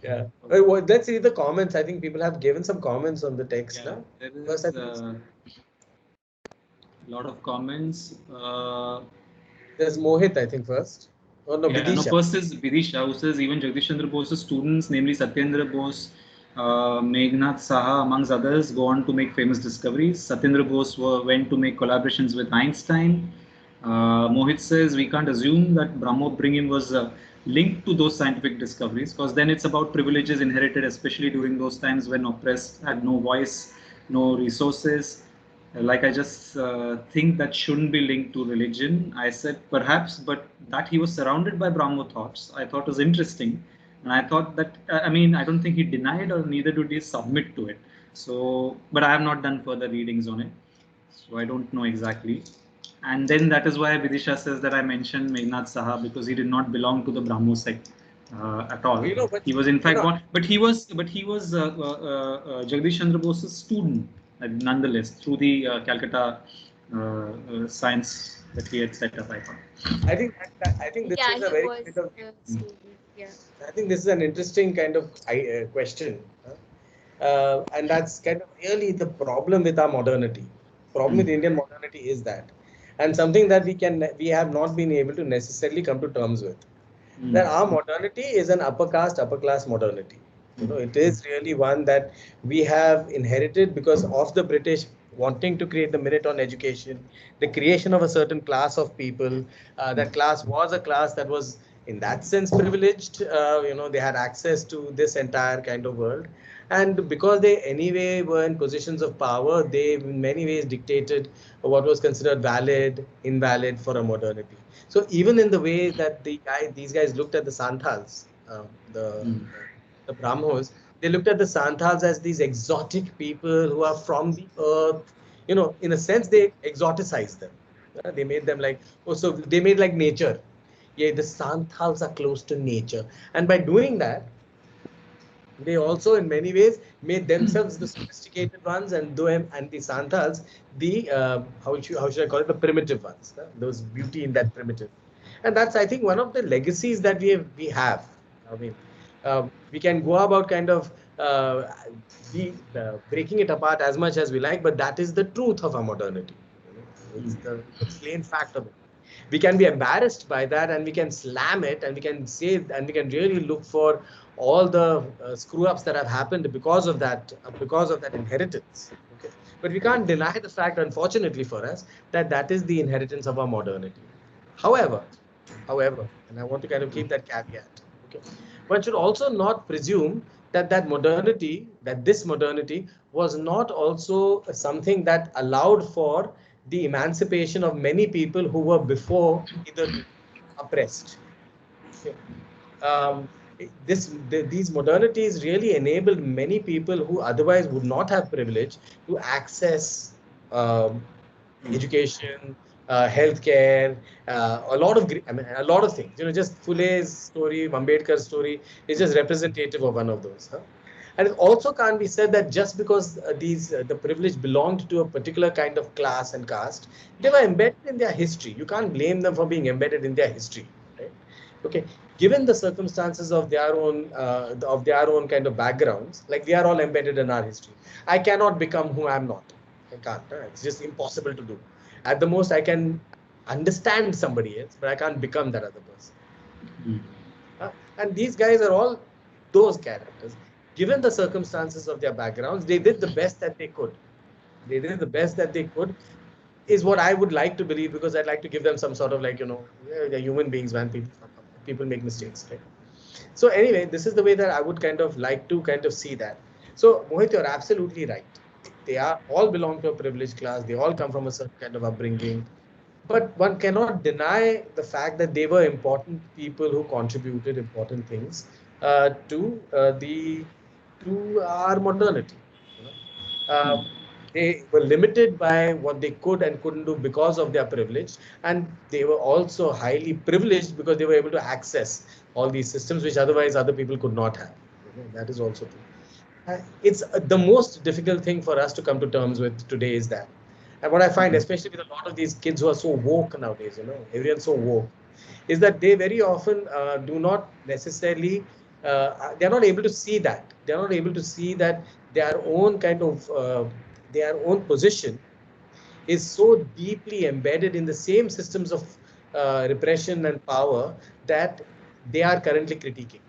Yeah. Well, let's see the comments. I think people have given some comments on the text. Yeah, there is a lot of comments. There's Mohit, I think, first. Oh, no, yeah, Vidisha. No, first is Vidisha, who says even Jagdish Chandra Bose's students, namely Satyendra Bose, Meghnath Saha, amongst others, go on to make famous discoveries. Satyendra Bose went to make collaborations with Einstein. Mohit says we can't assume that Brahmo Bringing was linked to those scientific discoveries, because then it's about privileges inherited, especially during those times when oppressed had no voice, no resources. Like I just think that shouldn't be linked to religion. I said perhaps, but that he was surrounded by Brahmo thoughts, I thought was interesting. And I thought that, I mean, I don't think he denied or neither did he submit to it. So, but I have not done further readings on it. So I don't know exactly. And then that is why Vidisha says that I mentioned Meghnad Saha, because he did not belong to the Brahmo sect at all. You know, but, he was in fact you know, one, but he was Jagdish Chandra Bose's student, nonetheless, through the Calcutta science that he had set up. I thought. I think this Yeah, is a he very was kind of, a student. Yeah. I think this is an interesting kind of question, and that's kind of really the problem with our modernity. Problem with Indian modernity is that, and something that we have not been able to necessarily come to terms with, that our modernity is an upper class modernity. You know, it is really one that we have inherited because of the British wanting to create the merit on education, the creation of a certain class of people. That class was a class that was, in that sense, privileged. You know, they had access to this entire kind of world. And because they anyway were in positions of power, they in many ways dictated what was considered valid, invalid for a modernity. So even in the way that these guys looked at the Santals, the Brahmos, they looked at the Santals as these exotic people who are from the earth. You know, in a sense, they exoticized them. They made them like, oh, so they made like nature. Yeah, the Santals are close to nature. And by doing that, they also in many ways made themselves the sophisticated ones, and the Santals the how should I call it, the primitive ones. Those beauty in that primitive, and that's, I think, one of the legacies that we have. I mean, we can go about kind of breaking it apart as much as we like, but that is the truth of our modernity. You know? It's the plain fact of it. We can be embarrassed by that, and we can slam it, and we can say, and we can really look for all the screw ups that have happened because of that inheritance. Okay, but we can't deny the fact, unfortunately for us, that that is the inheritance of our modernity. However, and I want to kind of keep that caveat. Okay, one should also not presume that this modernity was not also something that allowed for the emancipation of many people who were before either oppressed. Okay. These modernities really enabled many people who otherwise would not have privilege to access education, healthcare, a lot of a lot of things. You know, just Phule's story, Ambedkar's story is just representative of one of those. Huh? And it also can't be said that just because the privilege belonged to a particular kind of class and caste, they were embedded in their history. You can't blame them for being embedded in their history, right? Okay, given the circumstances of their own kind of backgrounds, like we are all embedded in our history. I cannot become who I'm not. I can't. It's just impossible to do. At the most, I can understand somebody else, but I can't become that other person. And these guys are all those characters. Given the circumstances of their backgrounds, they did the best that they could. They did the best that they could, is what I would like to believe, because I'd like to give them some sort of, like, you know, they're human beings, man. People make mistakes, right? So anyway, this is the way that I would kind of like to kind of see that. So Mohit, you're absolutely right. They are all belong to a privileged class. They all come from a certain kind of upbringing. But one cannot deny the fact that they were important people who contributed important things to our modernity. You know? They were limited by what they could and couldn't do because of their privilege, and they were also highly privileged because they were able to access all these systems which otherwise other people could not have. You know, that is also true. It's the most difficult thing for us to come to terms with today is that. And what I find, especially with a lot of these kids who are so woke nowadays, you know, everyone's so woke, is that they very often do not necessarily, they're not able to see that. They're not able to see that their own kind of, their own position is so deeply embedded in the same systems of repression and power that they are currently critiquing.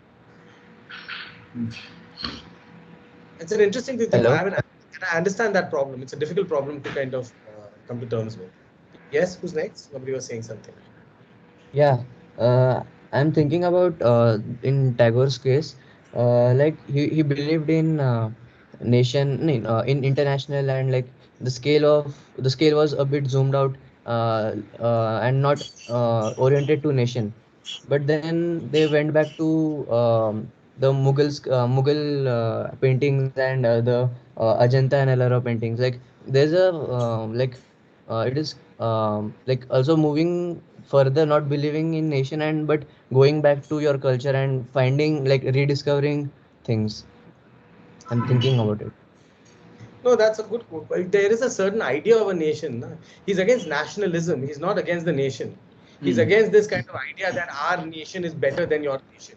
It's an interesting thing. Hello? I understand that problem. It's a difficult problem to kind of come to terms with. Yes, who's next? Nobody was saying something. Yeah, I'm thinking about in Tagore's case, like he believed in in international, and like the scale was a bit zoomed out, and not oriented to nation. But then they went back to the Mughal paintings, and the Ajanta and Ellora paintings. Like there's a it is like also moving further, not believing in nation, and but going back to your culture and finding, like, rediscovering things. I'm thinking about it. No, that's a good quote. But there is a certain idea of a nation. Na? He's against nationalism. He's not against the nation. He's against this kind of idea that our nation is better than your nation.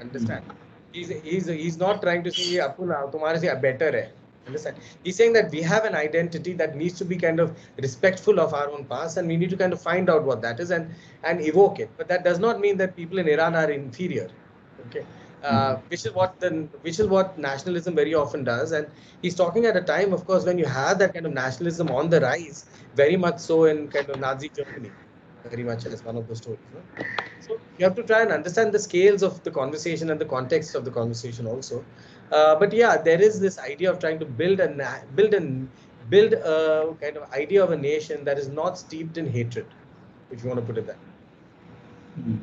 Understand? He's not trying to say "Apuna, tumhare se better hai." Understand? He's saying that we have an identity that needs to be kind of respectful of our own past, and we need to kind of find out what that is and evoke it. But that does not mean that people in Iran are inferior. Okay. Which is what nationalism very often does, and he's talking at a time, of course, when you have that kind of nationalism on the rise, very much so in kind of Nazi Germany, very much as one of the stories. No? So you have to try and understand the scales of the conversation and the context of the conversation also. But yeah, there is this idea of trying to build a kind of idea of a nation that is not steeped in hatred, if you want to put it that way.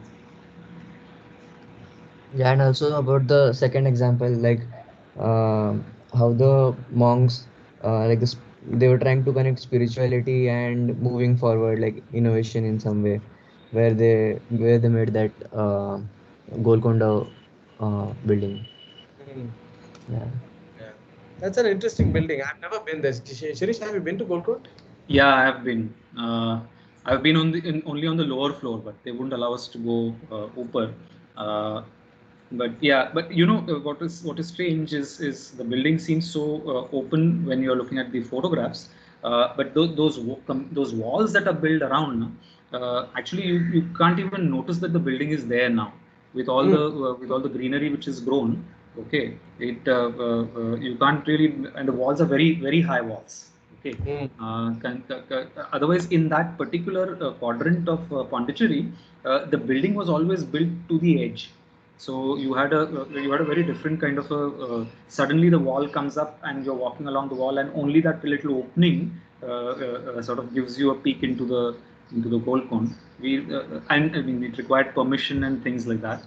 Yeah, and also about the second example, like how the monks, they were trying to connect spirituality and moving forward, like innovation in some way, where they made that Golconda building. Yeah. Yeah, that's an interesting building. I've never been there. Shirish, have you been to Golconda? Yeah, I have been. I've been only on the lower floor, but they wouldn't allow us to go upper. But yeah, but you know what is strange is the building seems so open when you're looking at the photographs. But those walls that are built around, actually you can't even notice that the building is there now with all the greenery which is grown. Okay, you can't really, and the walls are very high walls. Okay. Otherwise, in that particular quadrant of Pondicherry, the building was always built to the edge. So you had a very different kind of suddenly the wall comes up and you're walking along the wall, and only that little opening sort of gives you a peek into the gold cone. And I mean, it required permission and things like that.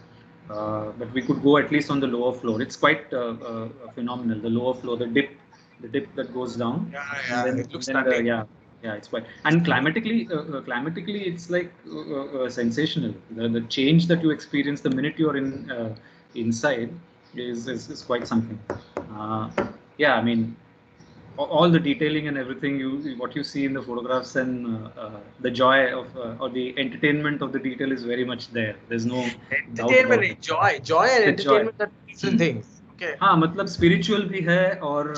But we could go at least on the lower floor. It's quite phenomenal. The lower floor, the dip that goes down. Yeah, it looks stunning. Yeah, it's quite, and climatically, it's like sensational. The change that you experience the minute you're inside is quite something. Yeah, I mean, all the detailing and everything, what you see in the photographs, and the joy of or the entertainment of the detail is very much there. There's no entertainment, joy and entertainment are different things. Okay. हाँ, मतलब spiritual भी है और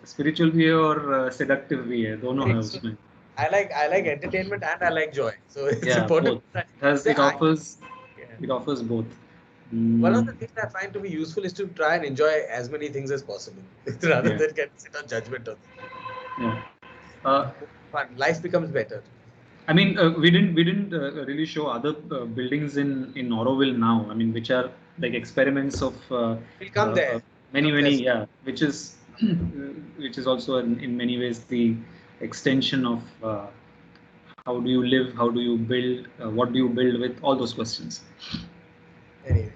spiritual भी है और seductive भी है, दोनों है उसमें. I like entertainment and I like joy, so it's important. It offers both. One of the things I find to be useful is to try and enjoy as many things as possible, rather than get sit on judgment on them. Yeah. Fun. Life becomes better. I mean, we didn't really show other buildings in Auroville now. I mean, which are like experiments of we'll come there. Many, which is also in many ways the extension of how do you live, how do you build, what do you build with, all those questions. Anyway,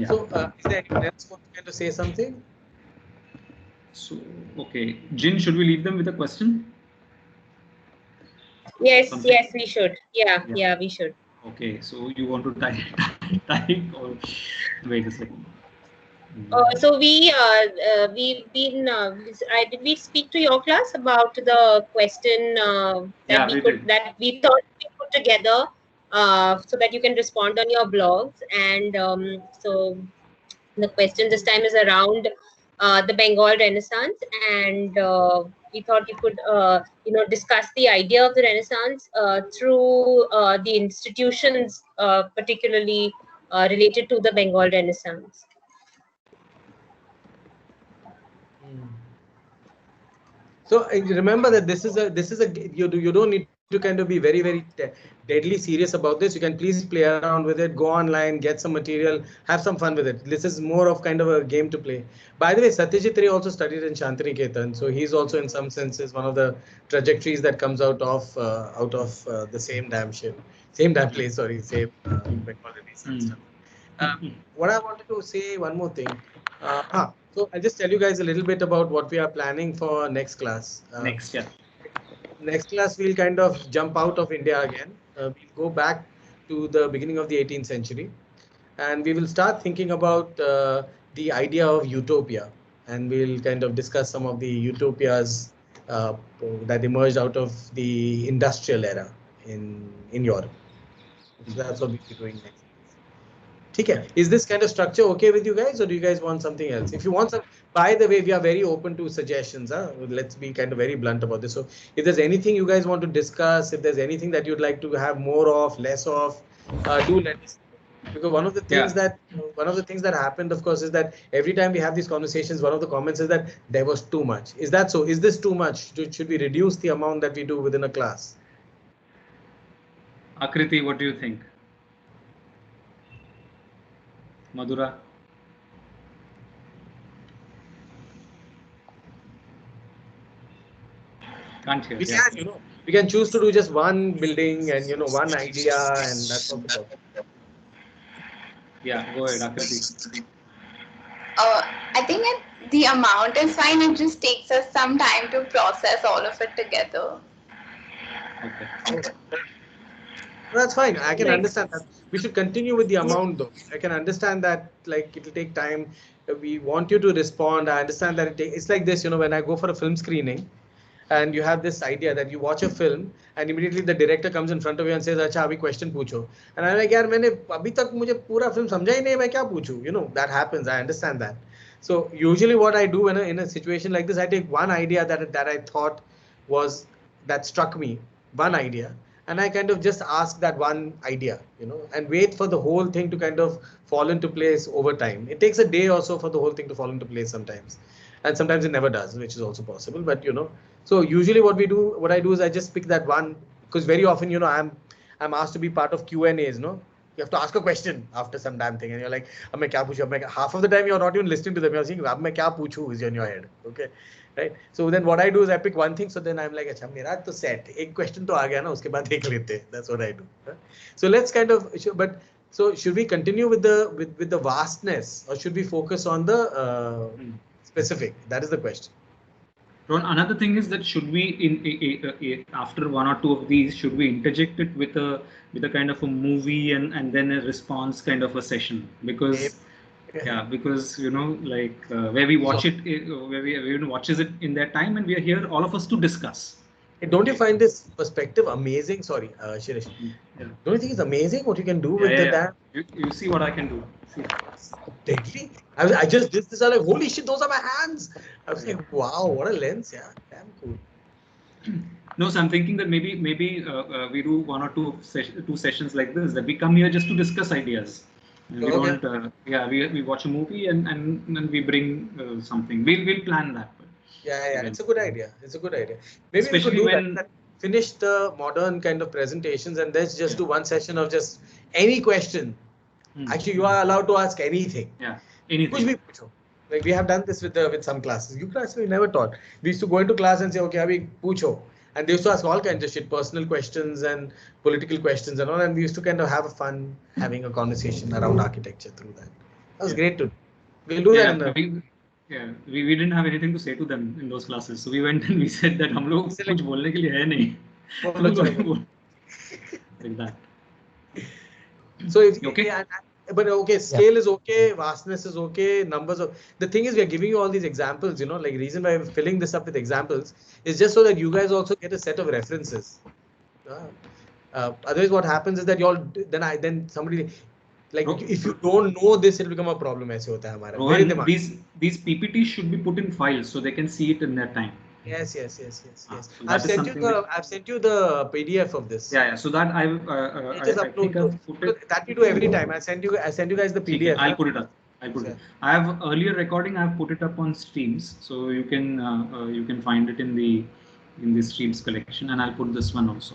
so is there anyone else going to say something? So okay, Jin, should we leave them with a question? Yes, we should. Yeah, we should. Okay, so you want to type or wait a second. So we've been. Did we speak to your class about the question that we thought we put together so that you can respond on your blogs? And so the question this time is around the Bengal Renaissance, and we thought we could discuss the idea of the Renaissance through the institutions particularly related to the Bengal Renaissance. So remember that this is a you don't need to kind of be very, very deadly serious about this, you can please play around with it, go online, get some material, have some fun with it. This is more of kind of a game to play. By the way, Satyajit Ray also studied in Shantiniketan, so he's also in some senses one of the trajectories that comes out of the same damn shit, same damn place, sorry, same Bengal Renaissance stuff. What I wanted to say, one more thing. So I'll just tell you guys a little bit about what we are planning for next class. Next class, we'll kind of jump out of India again. We'll go back to the beginning of the 18th century, and we will start thinking about the idea of utopia, and we'll kind of discuss some of the utopias that emerged out of the industrial era in Europe. So that's what we'll be doing next. Okay. Is this kind of structure okay with you guys, or do you guys want something else? If you want some, by the way, we are very open to suggestions. Let's be kind of very blunt about this. So if there's anything you guys want to discuss, if there's anything that you'd like to have more of, less of, do let us know. Because one of the things that happened, of course, is that every time we have these conversations, one of the comments is that there was too much. Is that so? Is this too much? Should we reduce the amount that we do within a class? Akriti, what do you think? Madhura? Can't hear. We can choose to do just one building and one idea, and that's all. Yeah, go ahead, Akriti. I think the amount is fine. It just takes us some time to process all of it together. Okay. That's fine. I can understand that. We should continue with the amount, though. I can understand that, like, it'll take time. We want you to respond. I understand that it's like this, when I go for a film screening, and you have this idea that you watch a film, and immediately the director comes in front of you and says, "Acha, abhi question पूछो." And I'm like, "यार, मैंने अभी तक मुझे पूरा film समझा ही नहीं, मैं क्या पूछूं?" That happens. I understand that. So usually, what I do in a situation like this, I take one idea that I thought that struck me, one idea. And I kind of just ask that one idea, and wait for the whole thing to kind of fall into place over time. It takes a day or so for the whole thing to fall into place sometimes. And sometimes it never does, which is also possible. But, so usually what I do is I just pick that one, because very often, I'm asked to be part of Q&As, You have to ask a question after some damn thing. And you're like, half of the time you're not even listening to them. You're saying, "Ab main kya puchu?" is in your head. Okay. Right. So then what I do is I pick one thing. So then I'm like, "Acha, mera to set. Ek question to aa gaya na, uske baad ek lete." That's what I do. So let's kind of, so should we continue with the vastness, or should we focus on the specific? That is the question. Ron, another thing is that should we, after one or two of these, should we interject it with a kind of a movie and then a response kind of a session? Because where we watch it, where everyone watches it in their time, and we are here, all of us, to discuss. Don't you find this perspective amazing? Sorry, Shirish. Don't you think it's amazing what you can do with that? You see what I can do. See. Deadly. I just did this. I'm like, holy shit, those are my hands. I was like, wow, what a lens. Yeah, damn cool. No, so I'm thinking that maybe we do one or two sessions like this, that we come here just to discuss ideas. And we don't. We watch a movie and we bring something. We'll plan that. Yeah, it's a good idea. Maybe especially we could do that. Finish the modern kind of presentations, and let's just do one session of just any question. Actually, you are allowed to ask anything. Yeah, anything. Like we have done this with some classes. You classes we never taught. We used to go into class and say, "Okay, abhi pucho," and they used to ask all kinds of shit, personal questions and political questions and all. And we used to kind of have a fun having a conversation around architecture through that. That was great too. We'll do that. We didn't have anything to say to them in those classes, so we went and we said that हम लोग कुछ बोलने के लिए है नहीं. Like that. So if okay. But okay, scale is okay, vastness is okay, numbers of the thing is we are giving you all these examples, like reason why I'm filling this up with examples is just so that you guys also get a set of references. Otherwise what happens is that then somebody like if you don't know this, it'll become a problem. ऐसे होता है हमारा. Rohan, these PPTs should be put in files so they can see it in their time. Yes. So I've sent you the PDF of this. Yeah. So that I think I've put it. That we do every time. I send you guys the PDF. I'll put it up. I have earlier recording. I've put it up on Streams, so you can find it in the Streams collection, and I'll put this one also.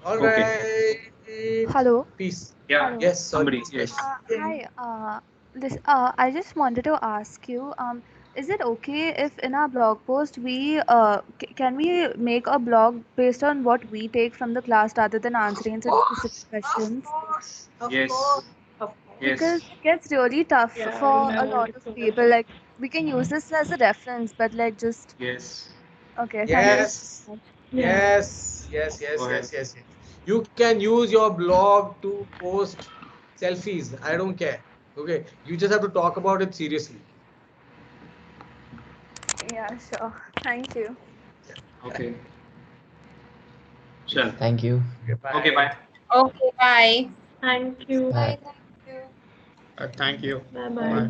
All Okay. right. Hello. Peace. Yeah. Hello. Yes. Sorry. Somebody. Yes. Hi. I just wanted to ask you, is it okay if in our blog post we can we make a blog based on what we take from the class rather than answering some specific questions? Yes. Because Yes. it gets really tough Yeah, for even I a lot wanted of to people. Like we can use this as a reference, but like just Yes. okay. Thank you Yes. so much. Yeah. Yes. Yes. Go Yes. ahead. Yes. Yes. Yes. You can use your blog to post selfies. I don't care. Okay. You just have to talk about it seriously. Yeah, sure. Thank you. Okay. Sure. Thank you. Okay. Bye. Okay, bye. Thank you. Bye. Thank you. Thank you. Bye bye. Bye.